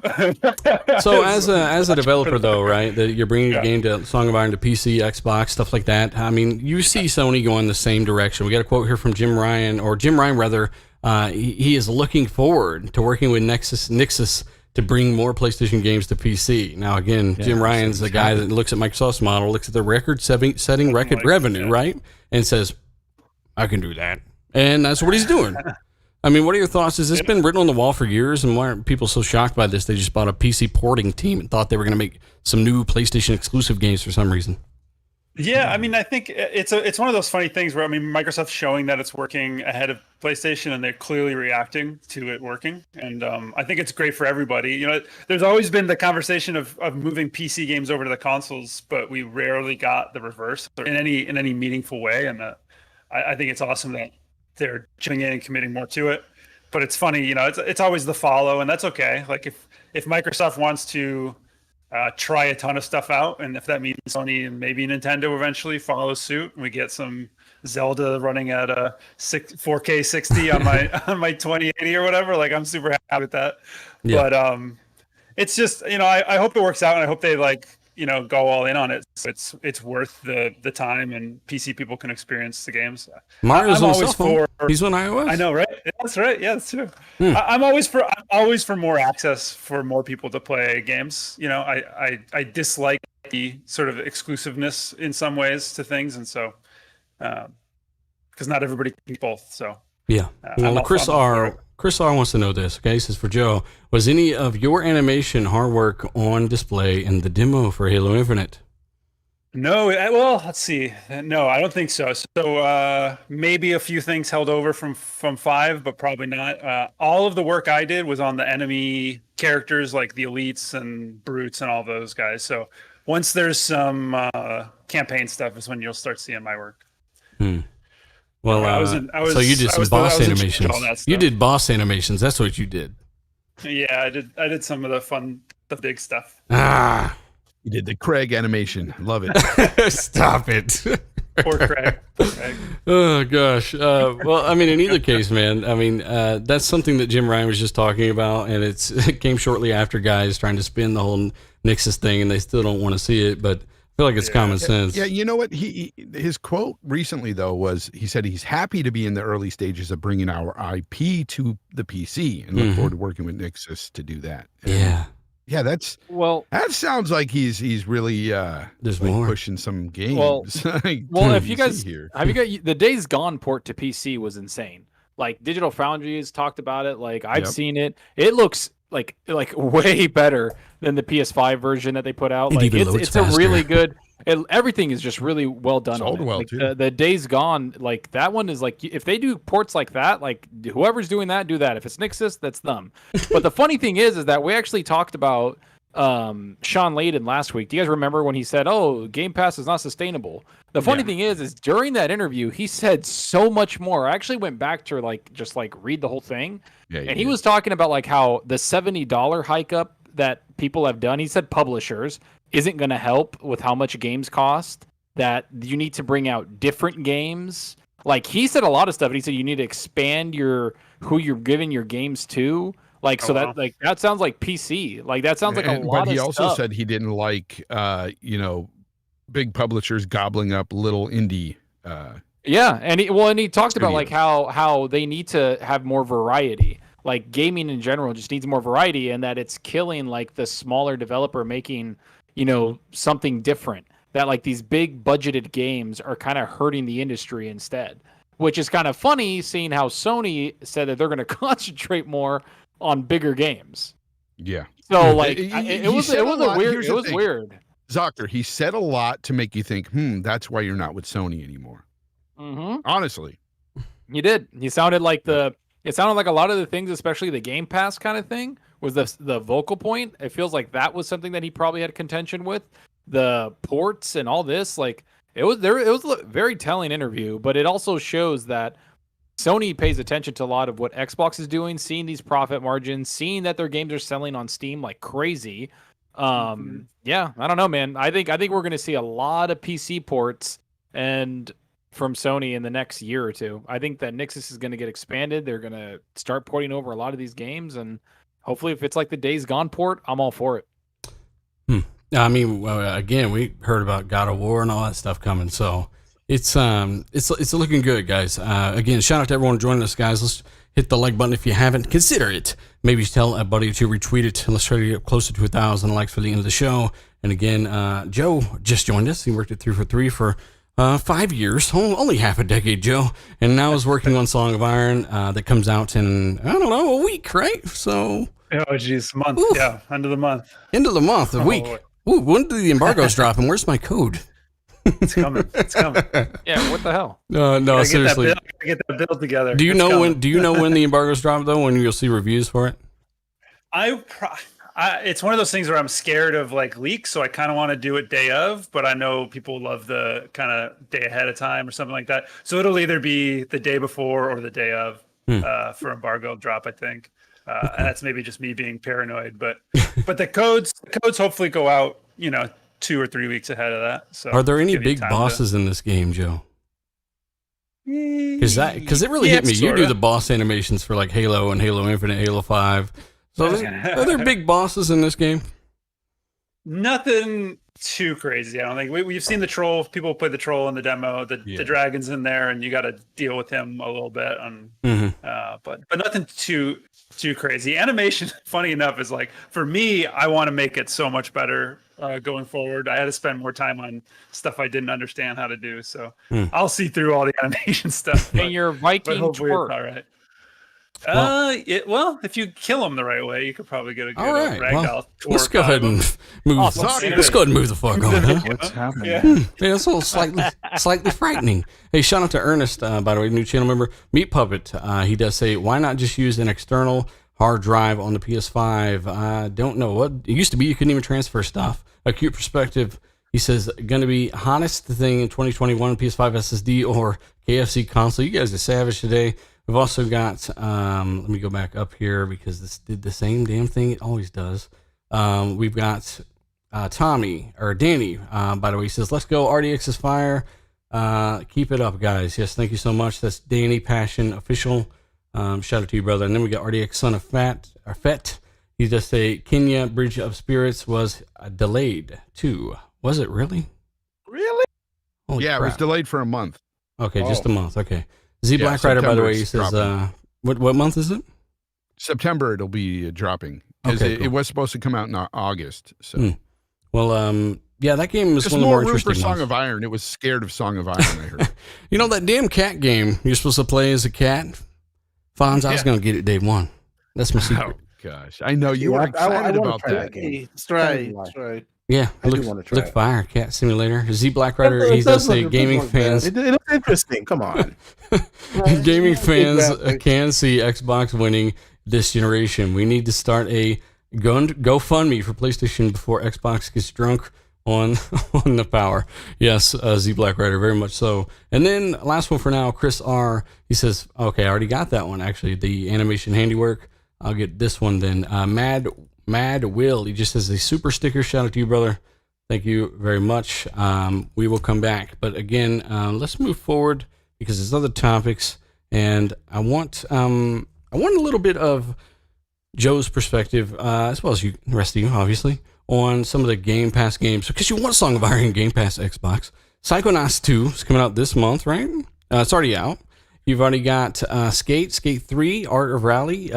So as a developer, though, right, that you're bringing your game to Song of Iron to PC, Xbox, stuff like that. I mean, you see Sony going the same direction. We got a quote here from Jim Ryan. He is looking forward to working with Nixus to bring more PlayStation games to PC. Now, again, Jim Ryan's the guy that looks at Microsoft's model, looks at the record-setting revenue, right, and says, I can do that. And that's what he's doing. I mean, what are your thoughts? Has this been written on the wall for years? And why aren't people so shocked by this? They just bought a PC porting team and thought they were going to make some new PlayStation exclusive games for some reason. Yeah, I mean, I think it's one of those funny things where, I mean, Microsoft's showing that it's working ahead of PlayStation, and they're clearly reacting to it working. And I think it's great for everybody. There's always been the conversation of moving PC games over to the consoles, but we rarely got the reverse in any meaningful way. And I think it's awesome that they're jumping in and committing more to it. But it's funny, it's always the follow, and that's okay. Like if Microsoft wants to try a ton of stuff out, and if that means Sony and maybe Nintendo eventually follow suit, and we get some Zelda running at a 4K 60 on my 2080 or whatever, like, I'm super happy with that. Yeah. But it's just, I hope it works out, and I hope they go all in on it. So it's worth the time, and PC people can experience the games. Mario's on cell phone. He's on iOS. I know, right? That's right. Yeah, that's true. I'm always for more access for more people to play games. I dislike the sort of exclusiveness in some ways to things, and so because not everybody can be both. So Yeah. Well, Chris R wants to know this. Okay, this is for Joe. Was any of your animation hard work on display in the demo for Halo Infinite? No, well, let's see. No, I don't think so. So maybe a few things held over from 5, but probably not. All of the work I did was on the enemy characters, like the elites and brutes and all those guys. So once there's some campaign stuff is when you'll start seeing my work. Well, so you did some boss animations. You did boss animations. That's what you did. Yeah, I did some of the big stuff. Ah. You did the Craig animation. Love it. Stop it. Poor Craig. Oh, gosh. Well, I mean, in either case, man, I mean, that's something that Jim Ryan was just talking about, and it came shortly after guys trying to spin the whole Nixus thing, and they still don't want to see it, but I feel like it's common sense. Yeah, you know what? His quote recently, though, was he said he's happy to be in the early stages of bringing our IP to the PC and look forward to working with Nixus to do that. And yeah, that sounds like he's really there's like more pushing some games. Well, if you guys have you got the Days Gone port to PC was insane. Like Digital Foundry has talked about it. Like I've seen it. It looks like way better than the PS5 version that they put out. Like it's a really good. Everything is just really well done. Sold well like, too. The Days Gone, like that one is like if they do ports like that, like whoever's doing that, do that. If it's Nixus, that's them. But the funny thing is that we actually talked about Sean Layden last week. Do you guys remember when he said, "Oh, Game Pass is not sustainable"? The funny thing is during that interview, he said so much more. I actually went back to just read the whole thing, and he was talking about like how the $70 hike up that people have done. He said publishers isn't going to help with how much games cost, that you need to bring out different games. Like he said a lot of stuff, and he said you need to expand who you're giving your games to. Like, that sounds like PC. Like that sounds like a lot of stuff. But he also said he didn't like, big publishers gobbling up little indie. Yeah. And he talked about like how they need to have more variety. Like gaming in general just needs more variety, and that it's killing like the smaller developer making, something different. That like these big budgeted games are kind of hurting the industry instead, which is kind of funny seeing how Sony said that they're going to concentrate more on bigger games. Yeah. So like it was weird. Zocker, he said a lot to make you think, that's why you're not with Sony anymore. Mm-hmm. Honestly. You did. It sounded like a lot of the things, especially the Game Pass kind of thing, was the vocal point. It feels like that was something that he probably had contention with. The ports and all this, like it was a very telling interview, but it also shows that Sony pays attention to a lot of what Xbox is doing, seeing these profit margins, seeing that their games are selling on Steam like crazy. Yeah, I don't know, man. I think we're going to see a lot of PC ports and from Sony in the next year or two. I think that Nixus is going to get expanded. They're going to start porting over a lot of these games, and hopefully if it's like the Days Gone port, I'm all for it. I mean, again, we heard about God of War and all that stuff coming, so it's looking good, guys. Again, shout out to everyone joining us, guys. Let's hit the like button if you haven't. Consider it. Maybe tell a buddy to retweet it. Let's try to get closer to 1,000 likes for the end of the show. And again, Joe just joined us. He worked at 3 for 3 for 5 years, only half a decade, Joe, and now is working on Song of Iron that comes out in, I don't know, a week, right? So month. Oof. Yeah, end of the month, a week. Ooh, when do the embargoes drop, and where's my code? It's coming. Yeah, what the hell? No, seriously. Get that build together. Do you know when the embargoes drop though? When you'll see reviews for it? It's one of those things where I'm scared of like leaks, so I kind of want to do it day of, but I know people love the kind of day ahead of time or something like that. So it'll either be the day before or the day of for embargo drop, I think. And that's maybe just me being paranoid, but the codes hopefully go out, 2 or 3 weeks ahead of that. So are there any big bosses in this game, Joe? Because it really hit me. You do the boss animations for like Halo and Halo Infinite, Halo 5. So are there big bosses in this game? Nothing too crazy. I don't think we've seen the troll. People play the troll in the demo. The dragon's in there, and you got to deal with him a little bit. But nothing too crazy. Animation, funny enough, is like for me, I want to make it so much better going forward. I had to spend more time on stuff I didn't understand how to do. So I'll see through all the animation stuff. And your Viking hopefully twerk. it's all right. Well- If you kill him the right way, you could probably get a good All right. ragdoll. Well, let's twerk go out ahead of him. and move. Oh, Let's go ahead and move the fuck on. Huh? What's happening? Yeah. Yeah, it's a little slightly frightening. Hey, shout out to Ernest, by the way, new channel member, Meat Puppet. He does say, why not just use an external hard drive on the PS5? I don't know. What it used to be, you couldn't even transfer stuff. Acute perspective, he says, going to be hottest thing in 2021, PS5 SSD or KFC console. You guys are savage today. We've also got, let me go back up here because this did the same damn thing it always does. We've got Danny, by the way, he says, let's go. RDX is fire. Keep it up, guys. Yes, thank you so much. That's Danny Passion Official. Shout out to you, brother. And then we got RDX Son of Fett. He just say Kenya Bridge of Spirits was delayed too. Was it really? Really? Holy Yeah, crap. it was delayed for a month. Okay, just a month. Okay. Z Yeah, Black Rider, by the September way, he it's says, dropping. what month is it? September it'll be dropping because Okay, it cool. was supposed to come out in August. So Well, yeah, that game was just one of the more more room for interesting Song ones. of Iron. It was scared of Song of Iron. I heard. You know that damn cat game you're supposed to play as a cat? Fonz, I was Yeah. going to get it day one. That's my secret. Oh gosh, I know you Yeah, were I excited wanna about try that. that game. That's right. That's right. Yeah, I it do wanna looks try look it. fire. Cat Simulator. Z Black Rider, It he does say look- gaming look bad. fans. It looks interesting. Come on. Gaming fans Exactly. can see Xbox winning this generation. We need to start a GoFundMe for PlayStation before Xbox gets drunk on on the power. Yes, Z Black Rider, very much so. And then last one for now, Chris R. He says, okay, I already got that one actually. The animation handiwork. I'll get this one then. Mad Will. He just says a super sticker. Shout out to you, brother. Thank you very much. We will come back, but again, let's move forward because there's other topics, and I want a little bit of Joe's perspective, as well as the rest of you, obviously, on some of the Game Pass games. Because you want Song of Iron in Game Pass Xbox. Psychonauts 2 is coming out this month, right? It's already out. You've already got Skate 3, Art of Rally,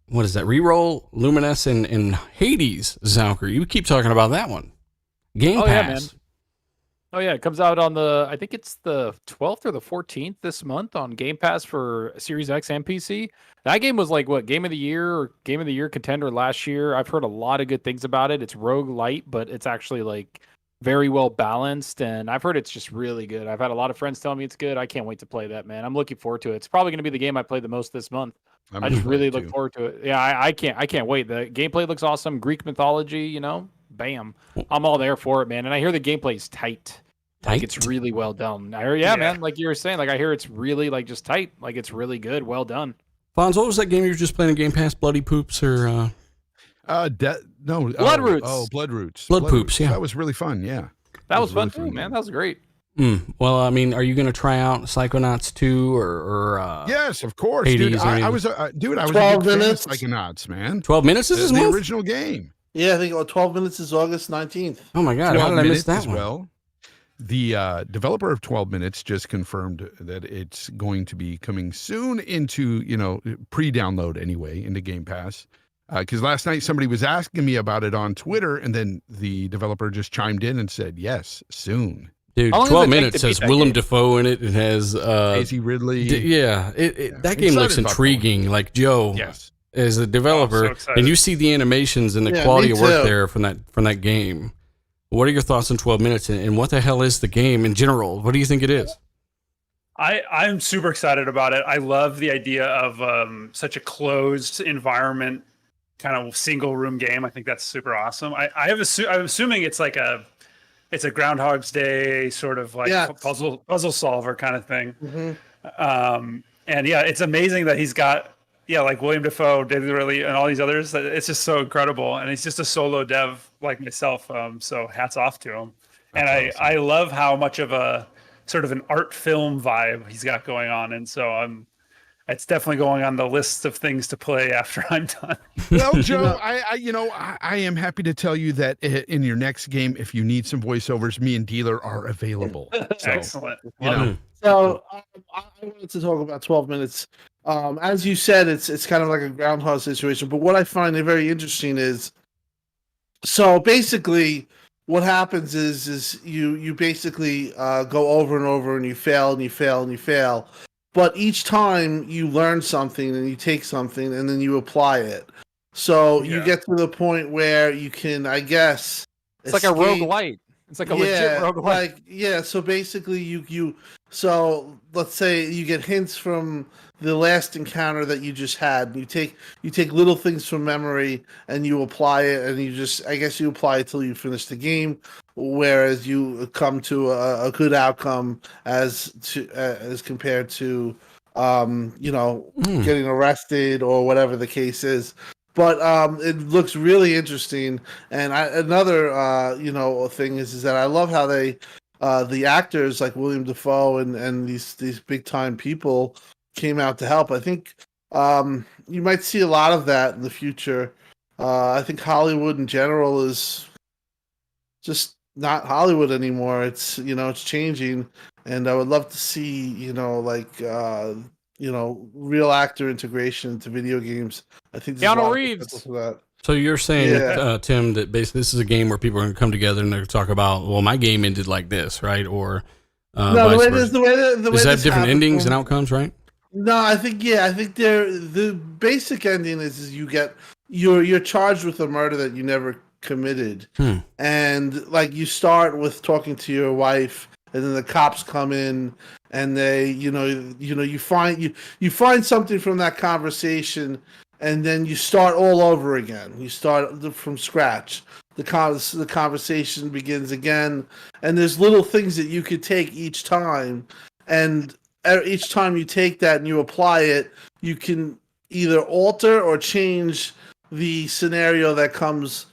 what is that? Reroll, Luminous, and Hades, Zalker. You keep talking about that one. Game Oh, Pass. yeah, man. Oh yeah, it comes out on I think it's the 12th or the 14th this month on Game Pass for Series X and PC. That game was like what, Game of the Year contender last year. I've heard a lot of good things about it. It's rogue light, but it's actually like very well balanced, and I've heard it's just really good. I've had a lot of friends tell me it's good. I can't wait to play that, man. I'm looking forward to it. It's probably going to be the game I play the most this month. I just really look forward to it. Yeah, I can't wait. The gameplay looks awesome. Greek mythology, bam. I'm all there for it, man. And I hear the gameplay is tight. Like it's really well done. I hear, yeah, man. Like you were saying, like I hear it's really like just tight. Like it's really good, well done. Fonz, what was that game you were just playing in Game Pass? Bloody Poops or No, Blood Roots. Oh, Blood Roots. Blood Poops, yeah. That was really fun. Yeah, That was fun really too, man. That was great. Well, I mean, are you going to try out Psychonauts 2 or yes, of course, Hades dude. or I anything? was a 12 big fan of minutes. Psychonauts, man. 12 minutes is this The month? original game. Yeah, I think 12 minutes is August 19th. Oh my God, how 12 did I miss minutes that as one? well. The developer of 12 Minutes just confirmed that it's going to be coming soon into, pre-download anyway, into Game Pass. Because last night somebody was asking me about it on Twitter, and then the developer just chimed in and said, yes, soon. Dude, How long does 12 it take minutes to beat has that Willem game? Dafoe in it. It has Daisy Ridley. yeah, that game Excited looks about that intriguing. Like Joe, Yes. as a developer, excited. and you see the animations and the Yeah, quality me of work too. there from that game. What are your thoughts on 12 minutes, and what the hell is the game in general? What do you think it is? I'm super excited about it. I love the idea of such a closed environment, kind of single room game. I think that's super awesome. I'm assuming it's like it's a Groundhog's Day sort of like Yeah. puzzle solver kind of thing. Mm-hmm. And yeah, it's amazing that he's got like William Dafoe, David Ridley, and all these others. It's just so incredible, and he's just a solo dev like myself. So hats off to him. And I love how much of a sort of an art film vibe he's got going on, and so it's definitely going on the list of things to play after I'm done. Well, Joe, I am happy to tell you that in your next game, if you need some voiceovers, me and Dealer are available. So, Excellent. So I wanted to talk about 12 minutes. As you said, it's kind of like a groundhog situation. But what I find very interesting is So basically, what happens is you basically go over and over, and you fail and you fail and you fail, but each time you learn something and you take something and then you apply it. So you Yeah. get to the point where you can, I guess, It's like a roguelite. It's like a legit roguelite. So basically, so let's say you get hints from the last encounter that you just had. You take little things from memory and you apply it, and I guess you apply it till you finish the game. Whereas you come to a good outcome as compared to getting arrested or whatever the case is. But it looks really interesting. And another thing is that I love how they the actors like William Dafoe and these big time people came out to help. I think you might see a lot of that in the future. I think Hollywood in general is just not Hollywood anymore. It's it's changing, and I would love to see real actor integration into video games. I think there's a Keanu lot of Reeves. potential for that. So you're saying, Yeah. Tim, that basically this is a game where people are going to come together and they're going to talk about, well, my game ended like this, right? Or No, vice the way versa. the way the way Does that have this different happened endings from- and outcomes, right? No, I think the basic ending is you get you're charged with a murder that you never committed, and like you start with talking to your wife, and then the cops come in, and they you find something from that conversation, and then you start all over again. You start from scratch. The conversation begins again, and there's little things that you could take each time, and each time you take that and you apply it, you can either alter or change the scenario that comes,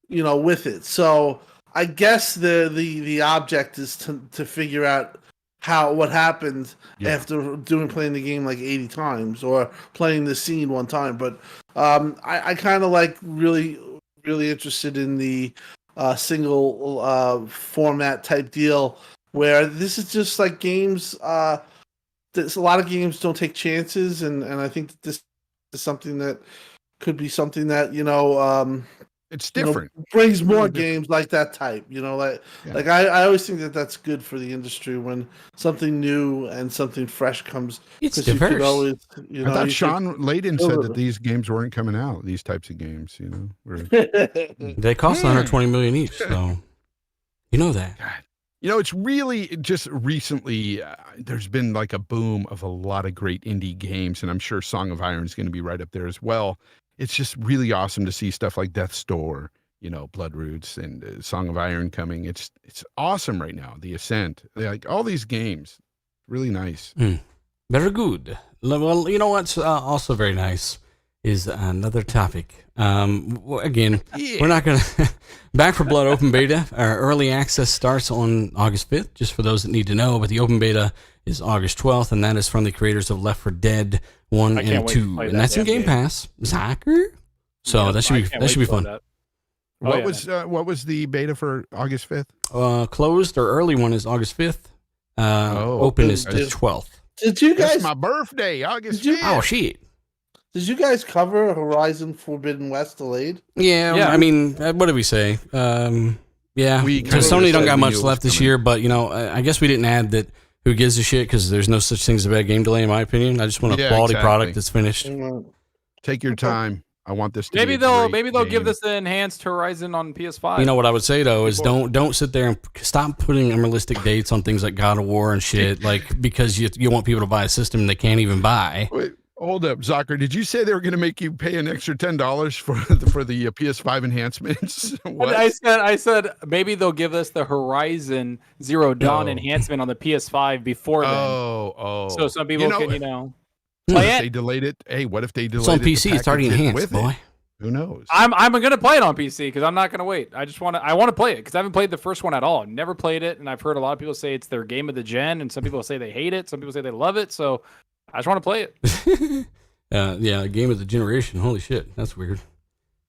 with it. So I guess the object is to figure out what happened after playing the game like 80 times or playing the scene one time. But I kind of like really interested in the single format type deal where this is just like games. There's a lot of games don't take chances, and I think that this is something that could be something that It's different. brings more Really different. games like that type. Like I always think that that's good for the industry when something new and something fresh comes. It's 'cause you could diverse. always, I thought Sean Layden said that these games weren't coming out. These types of games, They cost 120 million each, so you know that. It's really just recently there's been like a boom of a lot of great indie games, and I'm sure Song of Iron is going to be right up there as well. It's just really awesome to see stuff like Death's Door, Blood Roots, and Song of Iron coming. It's awesome right now. The Ascent, like all these games, really nice. Very good. Well, you know what's also very nice is another topic. Again, we're not going to... Back for Blood open beta. Our early access starts on August 5th, just for those that need to know. But the open beta is August 12th, and that is from the creators of Left 4 Dead 1 and 2. And that's in Game Pass. Soccer? So that should be fun. What was the beta for August 5th? Closed or early one is August 5th. Open is the 12th. Did you guys? That's my birthday, August 5th. Oh, shit. Did you guys cover Horizon Forbidden West delayed? Yeah. I mean, what did we say? Yeah. We So kinda Sony don't said got we much knew it left was this coming. year, but I guess we didn't add that. Who gives a shit? Because there's no such thing as a bad game delay, in my opinion. I just want a quality product that's finished. Take your time. I want this to Maybe be a they'll great give game. this the enhanced Horizon on PS5. You know what I would say though is don't sit there and stop putting unrealistic dates on things like God of War and shit, like because you want people to buy a system they can't even buy. Wait, hold up, Zocker. Did you say they were going to make you pay an extra $10 for the PS5 enhancements? What? I said maybe they'll give us the Horizon Zero Dawn enhancement on the PS5 before then. Oh. So some people can, What play if it. they delayed it? Hey, what if they delayed It's on it to PC. It's already package it enhanced, with boy. it? Who knows? I'm gonna play it on PC because I'm not gonna wait. I want to play it because I haven't played the first one at all. I've never played it, and I've heard a lot of people say it's their game of the gen, and some people say they hate it. Some people say they love it. So I just want to play it. Yeah, game of the generation. Holy shit, that's weird.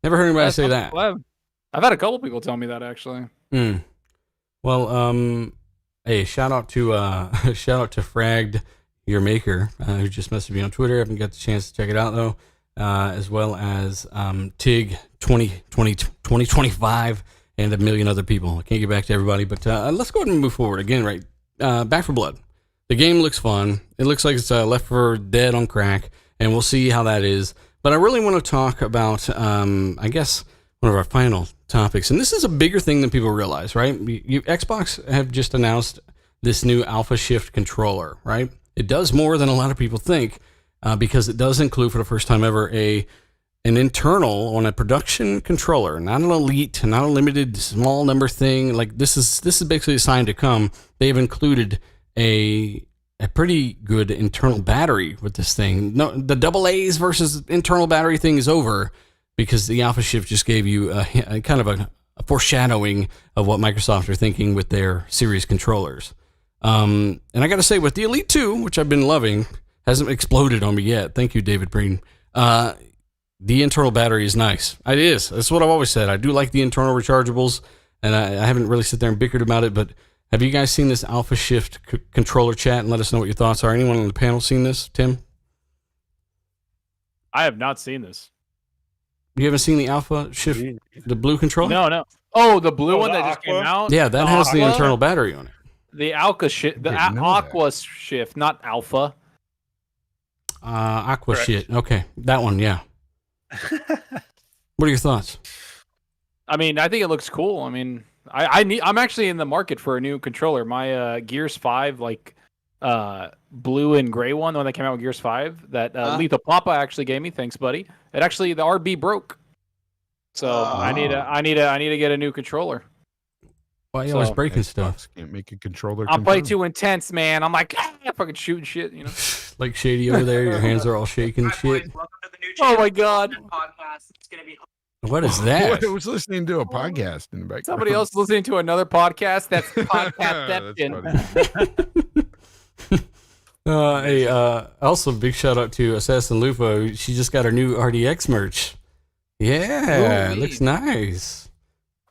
Never heard anybody say that. I've had a couple people tell me that actually. Well, hey, shout out to Fragged, your maker, who just messaged me on Twitter. I haven't got the chance to check it out though. as well as TIG 2025, and a million other people. I can't get back to everybody, but let's go ahead and move forward again. Right, Back 4 Blood. The game looks fun. It looks like it's Left 4 Dead on crack, and we'll see how that is. But I really want to talk about, I guess, one of our final topics. And this is a bigger thing than people realize, right? Xbox have just announced this new Alpha Shift controller, right? It does more than a lot of people think, because it does include, for the first time ever, an internal on a production controller, not an elite, not a limited small number thing. Like this is basically a sign to come. They've included a pretty good internal battery with this thing. No, the double A's versus internal battery thing is over, because the Alpha Shift just gave you a kind of a foreshadowing of what Microsoft are thinking with their series controllers. And I got to say, with the Elite 2, which I've been loving, hasn't exploded on me yet. Thank you, David Breen. The internal battery is nice. It is. That's what I've always said. I do like the internal rechargeables, and I haven't really sit there and bickered about it, but have you guys seen this Alpha Shift controller chat, and let us know what your thoughts are? Anyone on the panel seen this, Tim? I have not seen this. You haven't seen the Alpha Shift, the blue controller? No. Oh, the blue one the that just came Aqua? out? Yeah, that has the Aqua? internal battery on it. The Alpha Shift, the Didn't know Aqua Shift, not Alpha. Aqua Correct. shit. Okay, that one, yeah. What are your thoughts? I mean, I think it looks cool. I mean, I'm actually in the market for a new controller. My Gears 5, blue and gray one, the one that came out with Gears 5, that Lethal Papa actually gave me. Thanks, buddy. It actually, the RB broke. So I need to get a new controller. Why are you always So- breaking stuff? Can't make a controller. I'm play confirm. too intense, man. I'm like, fucking shooting shit, you know. Like Shady over there, your hands are all shaking and shit. Welcome to the new Oh my God. podcast. It's gonna be What is that? I was listening to a podcast in the background. Somebody else listening to another podcast. That's podcast. Hey, also big shout out to Assassin Lupo. She just got her new RDX merch. Yeah, it looks nice.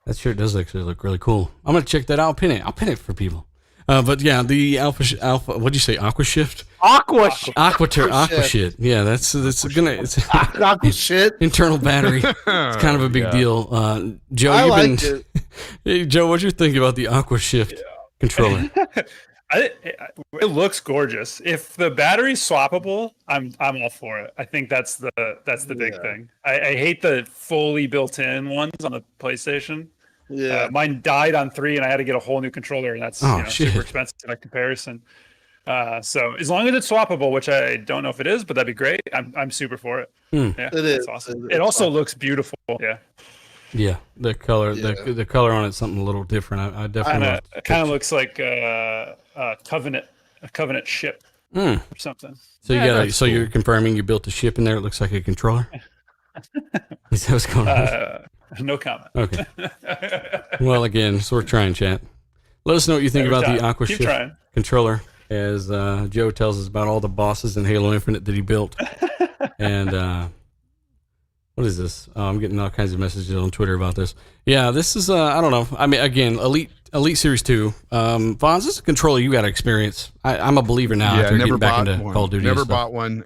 That shirt does actually look really cool. I'm gonna check that out. I'll pin it for people. But yeah, the Alpha. What'd you say? Aqua Shift? Aqua shit. Aqua Shift. shit. Yeah, it's Aqua shit. internal battery. It's kind of a big deal. Joe, I you've liked been. it. Hey, Joe, what'd you think about the Aqua Shift controller? It looks gorgeous. If the battery's swappable, I'm all for it. I think that's the big thing. I hate the fully built-in ones on the PlayStation. Yeah. Mine died on 3, and I had to get a whole new controller, and that's shit. super expensive in a comparison. So as long as it's swappable, which I don't know if it is, but that'd be great. I'm super for it. Yeah, It is. that's awesome. It's It also awesome. looks beautiful. Yeah, Yeah, the color, Yeah. the color on it's something a little different. I definitely. it kind of looks like a Covenant ship or something. So you Yeah, got. that's So you're confirming you built a ship in there. It looks like a controller. Is that what's going on? No comment. Okay. Well, again, so we're trying, chat. Let us know what you think Every about the time. Aqua Keep Shift trying. controller, as Joe tells us about all the bosses in Halo Infinite that he built. And what is this? Oh, I'm getting all kinds of messages on Twitter about this. Yeah, this is I don't know. I mean, again, Elite Series 2. Fonz, this is a controller you got to experience. I'm a believer now after never getting back bought into one. Call of Duty. Never and stuff. bought one.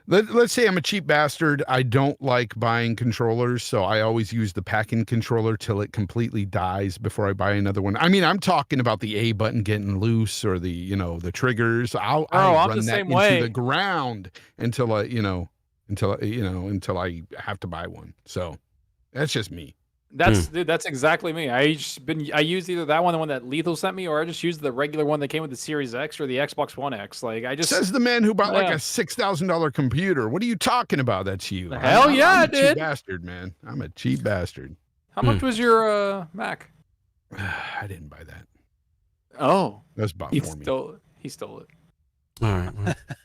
Let's say I'm a cheap bastard. I don't like buying controllers, so I always use the pack-in controller till it completely dies before I buy another one. I mean, I'm talking about the A button getting loose or the triggers. I'll I'm run the that same into way. the ground until I have to buy one. So that's just me. Dude, that's exactly me. I use either that one, the one that Lethal sent me, or I just use the regular one that came with the Series X or the Xbox One X. Like I just Says the man who bought like Yeah. a $6,000 computer. What are you talking about? That's you. Hell yeah, I'm I a cheap did. bastard, man. I'm a cheap bastard. How much was your Mac? I didn't buy that. Oh, That was bought he for me. stole it. He stole it. All right.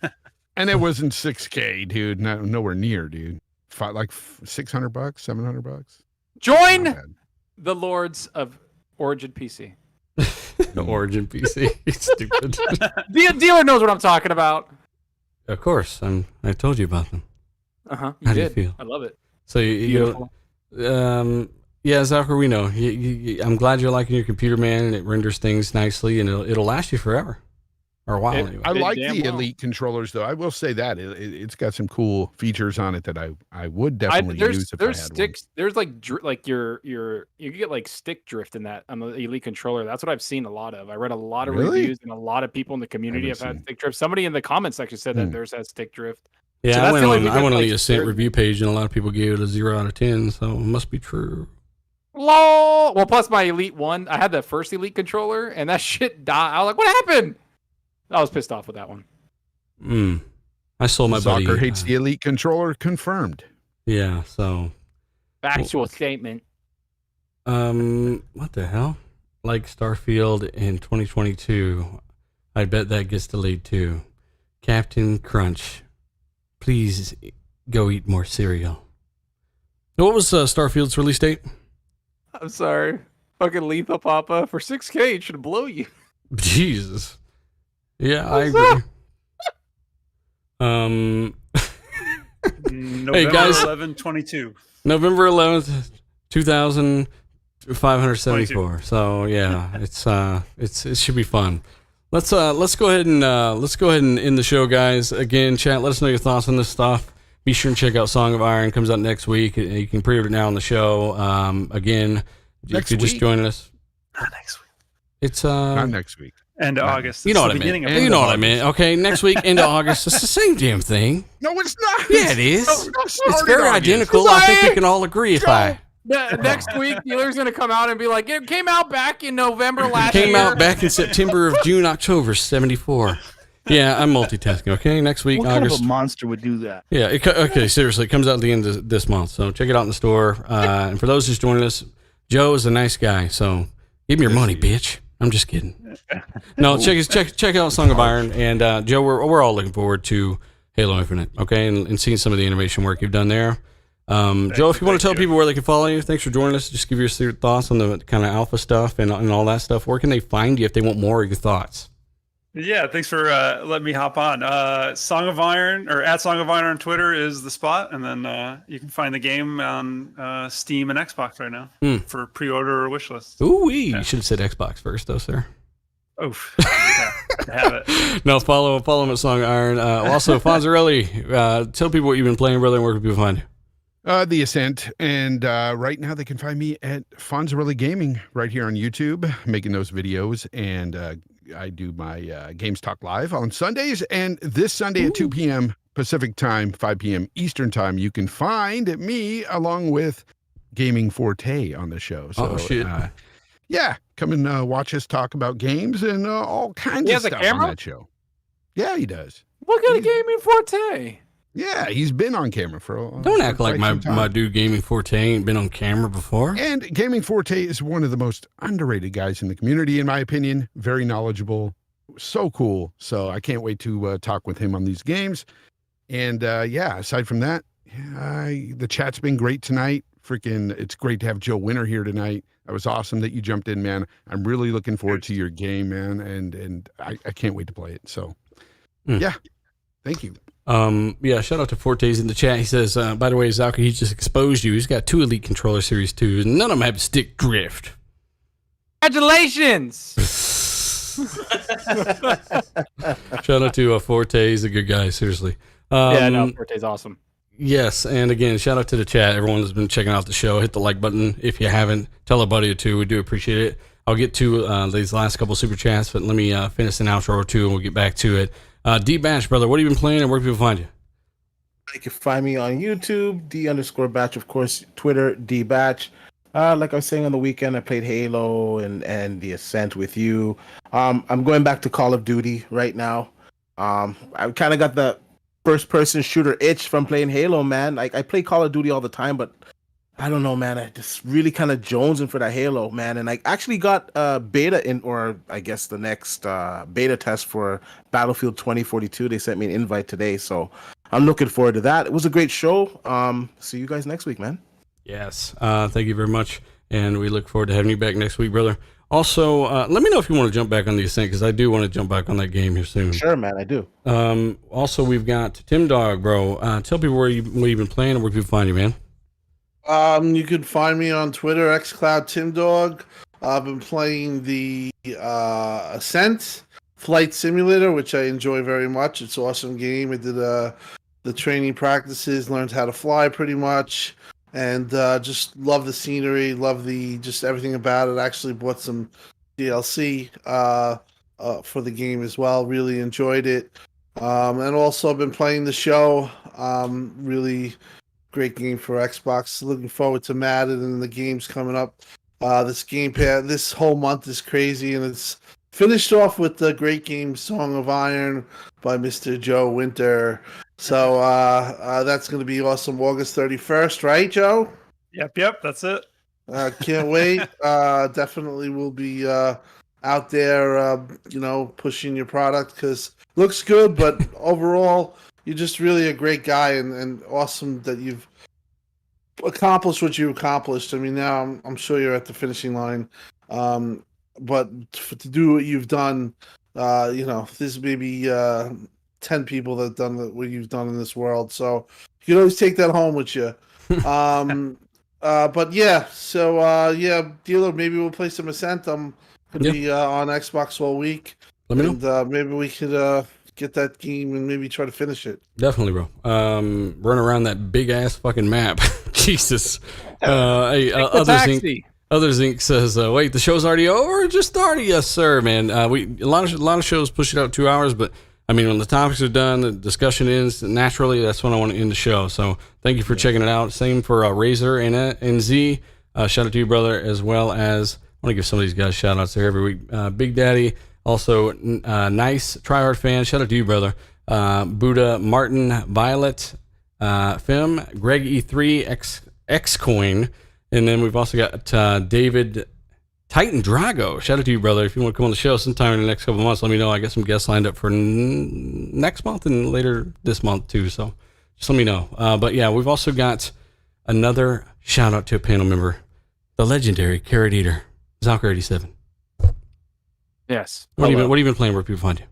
Well, And it wasn't 6K, dude. Nowhere near, dude. Like $600, $700. Join Not bad. the Lords of Origin PC. the Origin PC. Stupid. The dealer knows what I'm talking about. Of course, I told you about them. You How do you did. feel? I love it. So you yeah, Zachary, we know. I'm glad you're liking your computer, man, and it renders things nicely, and it'll last you forever, or a while anyway. I like damn the well. Elite controllers, though. I will say that it's got some cool features on it that I would definitely use if I had sticks. There's like you get like stick drift in that on the Elite controller. That's what I've seen a lot of. I read a lot of Really? reviews and a lot of people in the community have Haven't had seen. stick drift. Somebody in the comments section said that theirs has stick drift. Yeah, So I that's went the only on. thing I that, went on like, the Ascent scared me. review page, and a lot of people gave it a 0 out of 10. So it must be true. Lol. Well, plus my Elite one, I had the first Elite controller, and that shit died. I was like, "What happened?" I was pissed off with that one. I sold my buddy. Soccer hates the Elite controller. Confirmed. Yeah. So Factual statement. what the hell? Like Starfield in 2022. I bet that gets delayed too. Captain Crunch, please go eat more cereal. What was Starfield's release date? I'm sorry. Fucking Lethal Papa for 6K. It should blow you. Jesus. Yeah, I What's agree. November guys. 11, 22. November 11th, 2574. So yeah, it should be fun. Let's go ahead and end the show, guys. Again, chat. Let us know your thoughts on this stuff. Be sure and check out Song of Iron. Comes out next week. You can pre-order it now on the show. Again, if you're just joining us, Not next week. it's Not next week. End of August. you know It's what I the beginning meant. of You know what I meant. Okay, next week into August. It's the same damn thing. No, it's not. Yeah, it is. No, It's very identical. I think we can all agree. If I Next week, dealer's gonna come out and be like, "It came out back in November last came year." out back in September of June, October ~74. Yeah, I'm multitasking. Okay, next week, What kind August. of a monster would do that? Yeah. Okay. Seriously, it comes out at the end of this month, so check it out in the store. And for those just joining us, Joe is a nice guy, so give him your money, bitch. I'm just kidding. No, check out Song of Iron, and Joe, we're all looking forward to Halo Infinite. Okay, and seeing some of the innovation work you've done there. Joe, if you want to tell people where they can follow you, thanks for joining us. Just give your thoughts on the kind of alpha stuff and all that stuff. Where can they find you if they want more of your thoughts? Yeah, thanks for letting me hop on. Song of Iron or at Song of Iron on Twitter is the spot, and then you can find the game on Steam and Xbox right now for pre-order or wish list. Ooh, you should have said Xbox first, though, sir. Oof. Yeah, I have it. No, follow him at Song of Iron. Also, Fonzarelli, tell people what you've been playing, brother, and where can people find you? The Ascent, and right now they can find me at Fonzarelli Gaming right here on YouTube, making those videos, and I do my Games Talk Live on Sundays, and this Sunday at 2 p.m. Pacific Time, 5 p.m. Eastern Time, you can find me along with Gaming Forte on the show. So, shit. Yeah, come and watch us talk about games and all kinds He of has a stuff camera? on that show. Yeah, he does. Look at Gaming Forte. Yeah, he's been on camera for Don't act like quite some time. my dude Gaming Forte ain't been on camera before. And Gaming Forte is one of the most underrated guys in the community, in my opinion. Very knowledgeable, so cool. So I can't wait to talk with him on these games. And aside from that, the chat's been great tonight. Freaking, it's great to have Joe Winter here tonight. It was awesome that you jumped in, man. I'm really looking forward to your game, man, and I can't wait to play it. So, yeah, thank you. Shout out to Fortes in the chat. He says, by the way, Zalka, he just exposed you. He's got 2 Elite Controller Series 2s, and none of them have stick drift. Congratulations. Shout out to Forte. He's a good guy, seriously. Forte's awesome. Yes, and again, shout out to the chat. Everyone has been checking out the show. Hit the like button if you haven't. Tell a buddy or two. We do appreciate it. I'll get to these last couple super chats, but let me finish an outro or two, and we'll get back to it. D-Batch, brother, what have you been playing, and where can people find you? You can find me on YouTube, D_Batch, of course, Twitter, D-Batch. Like I was saying on the weekend, I played Halo and the Ascent with you. I'm going back to Call of Duty right now. I kind of got the first-person shooter itch from playing Halo, man. Like, I play Call of Duty all the time, but I don't know, man. I just really kind of jonesing for that Halo, man. And I actually got beta or I guess the next beta test for Battlefield 2042. They sent me an invite today, so I'm looking forward to that. It was a great show. See you guys next week, man. Yes, thank you very much, and we look forward to having you back next week, brother. Also, let me know if you want to jump back on the Ascent, because I do want to jump back on that game here soon. Sure, man, I do. Also, we've got Tim Dog, bro. Tell people what you've been playing and where people find you, man. You can find me on Twitter, xCloud Tim Dog. I've been playing the Ascent Flight Simulator, which I enjoy very much. It's an awesome game. I did the training practices, learned how to fly pretty much, and just love the scenery, love just everything about it. Actually bought some DLC for the game as well. Really enjoyed it. And also I've been playing the show. Really great game for Xbox. Looking forward to Madden and the games coming up. This whole month is crazy, and it's finished off with the great game Song of Iron by Mr. Joe Winter. So that's going to be awesome. August 31st, right, Joe? Yep, that's it. Can't wait. Definitely will be out there, pushing your product because looks good, but overall, you're just really a great guy and awesome that you've accomplished what you accomplished. I mean, now I'm sure you're at the finishing line. But to do what you've done, there's maybe 10 people that have done what you've done in this world. So you can always take that home with you. But yeah, so Dealer, maybe we'll play some Ascent. I'm going to be on Xbox all week. Let me know. And maybe we could get that game and maybe try to finish it. Definitely, bro. Run around that big ass fucking map. Jesus. Others Inc. says, wait, the show's already over? Just started? Yes, sir, man. A lot of shows push it out 2 hours, but I mean, when the topics are done, the discussion ends naturally. That's when I want to end the show. So thank you for checking it out. Same for Razor and Z. Shout out to you, brother, as well as I want to give some of these guys shout outs there every week. Big Daddy, also nice tryhard fan. Shout out to you, brother. Buddha, Martin, Violet, Fem, Greg E3, Xcoin. And then we've also got David Titan Drago. Shout out to you, brother. If you want to come on the show sometime in the next couple of months, let me know. I got some guests lined up for next month and later this month, too. So just let me know. But yeah, we've also got another shout out to a panel member, the legendary Carrot Eater, Zalker87. Yes. What have you been playing? Where people find you?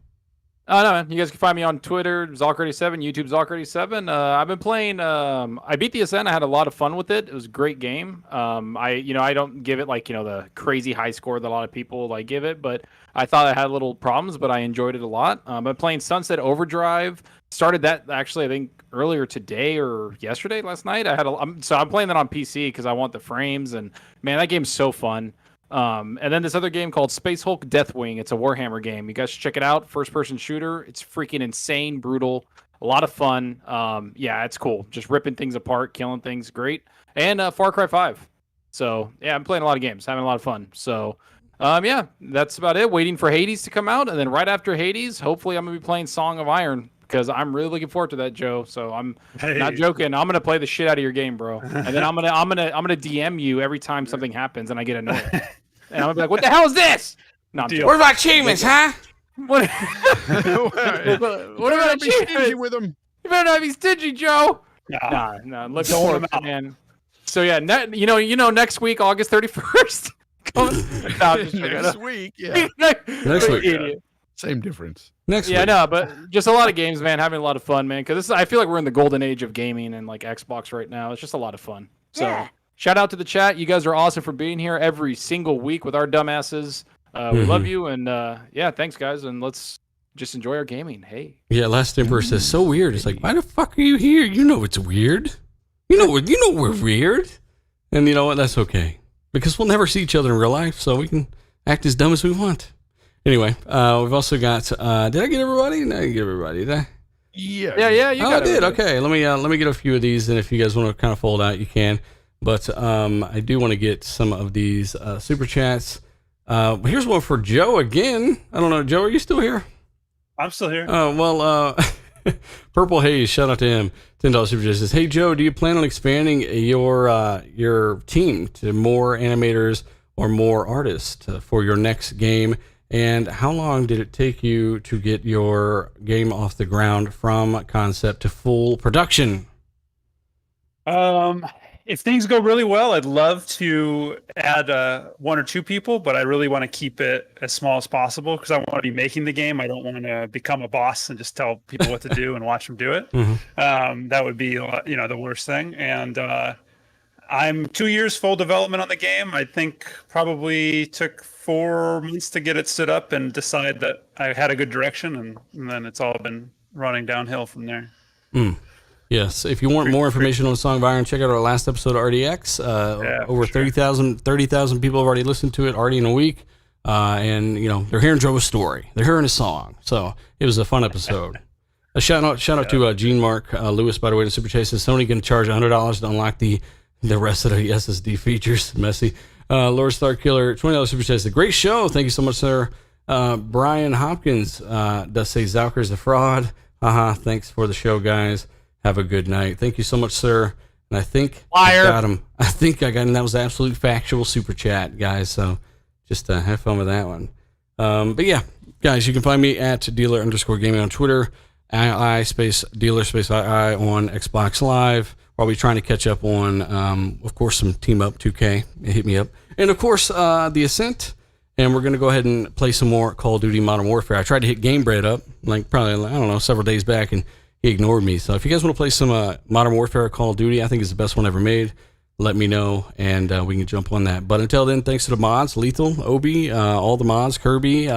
No, man. You guys can find me on Twitter, Zalker87, YouTube, Zalker87. I've been playing. I beat the Ascent. I had a lot of fun with it. It was a great game. I don't give it the crazy high score that a lot of people give it, but I thought I had little problems, but I enjoyed it a lot. I'm playing Sunset Overdrive. Started that actually, I think earlier today or yesterday, last night. I'm playing that on PC because I want the frames, and man, that game's so fun. And then this other game called Space Hulk Deathwing. It's a Warhammer game. You guys should check it out. First person shooter. It's freaking insane, brutal, a lot of fun. Yeah, it's cool. Just ripping things apart, killing things. Great. And Far Cry 5. So yeah, I'm playing a lot of games, having a lot of fun. So yeah, that's about it. Waiting for Hades to come out, and then right after Hades, hopefully I'm gonna be playing Song of Iron because I'm really looking forward to that, Joe. So I'm not joking. I'm gonna play the shit out of your game, bro. And then I'm gonna DM you every time something happens and I get annoyed. And I'm gonna be like, "What the hell is this?" No, what about achievements, huh? What about achievements? With them? You better not be stingy, Joe. Nah. Look forward, man. So yeah, next week, August 31st. Next week, yeah. Next week. Idiot. Same difference. Next week. Yeah, no, but just a lot of games, man. Having a lot of fun, man. Because I feel like we're in the golden age of gaming and Xbox right now. It's just a lot of fun. So. Yeah. Shout out to the chat. You guys are awesome for being here every single week with our dumbasses. We love you. And yeah, thanks, guys. And let's just enjoy our gaming. Hey. Yeah, Last Emperor says, so weird. It's like, why the fuck are you here? You know it's weird. You know we're weird. And you know what? That's okay. Because we'll never see each other in real life, so we can act as dumb as we want. Anyway, we've also got, did I get everybody? No, I didn't get everybody, did I? Yeah, you got I did. Okay, let me get a few of these, and if you guys want to kind of fold out, you can. But I do want to get some of these super chats. Here's one for Joe again. I don't know, Joe, are you still here? I'm still here. Purple Haze, shout out to him. $10 super chat says, "Hey Joe, do you plan on expanding your team to more animators or more artists for your next game? And how long did it take you to get your game off the ground from concept to full production?" If things go really well, I'd love to add 1 or 2 people, but I really want to keep it as small as possible because I want to be making the game. I don't want to become a boss and just tell people what to do and watch them do it. Mm-hmm. That would be, the worst thing. And I'm 2 years full development on the game. I think probably took 4 months to get it stood up and decide that I had a good direction, and then it's all been running downhill from there. Yes, if you want more information on Song of Iron, check out our last episode of RDX. Over 30,000 people have already listened to it already in a week. And, you know, they're hearing Joe's story. They're hearing his song. So it was a fun episode. A shout out to Gene Mark Lewis, by the way, the Super Chase. Is Sony going to charge $100 to unlock the rest of the SSD features? Messy. Lord Star Killer, $20 Super Chase. A great show. Thank you so much, sir. Brian Hopkins does say Zauker's a fraud. Thanks for the show, guys. Have a good night. Thank you so much, sir. And I think I got him. I think I got him. That was absolute factual super chat, guys. So just have fun with that one. But yeah, guys, you can find me at dealer_gaming on Twitter, II space dealer space II on Xbox Live. I'll be trying to catch up on, of course, some Team Up 2K. Hit me up. And of course, the Ascent. And we're going to go ahead and play some more Call of Duty Modern Warfare. I tried to hit Gamebred up, several days back, and he ignored me. So if you guys want to play some Modern Warfare Call of Duty, I think it's the best one ever made. Let me know, and we can jump on that. But until then, thanks to the mods, Lethal, Obi, all the mods, Kirby,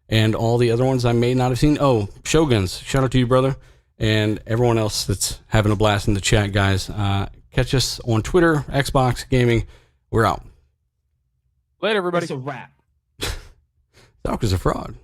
and all the other ones I may not have seen. Oh, Shoguns, shout out to you, brother, and everyone else that's having a blast in the chat, guys. Catch us on Twitter, Xbox Gaming. We're out. Later, everybody. It's a wrap. Doc is a fraud.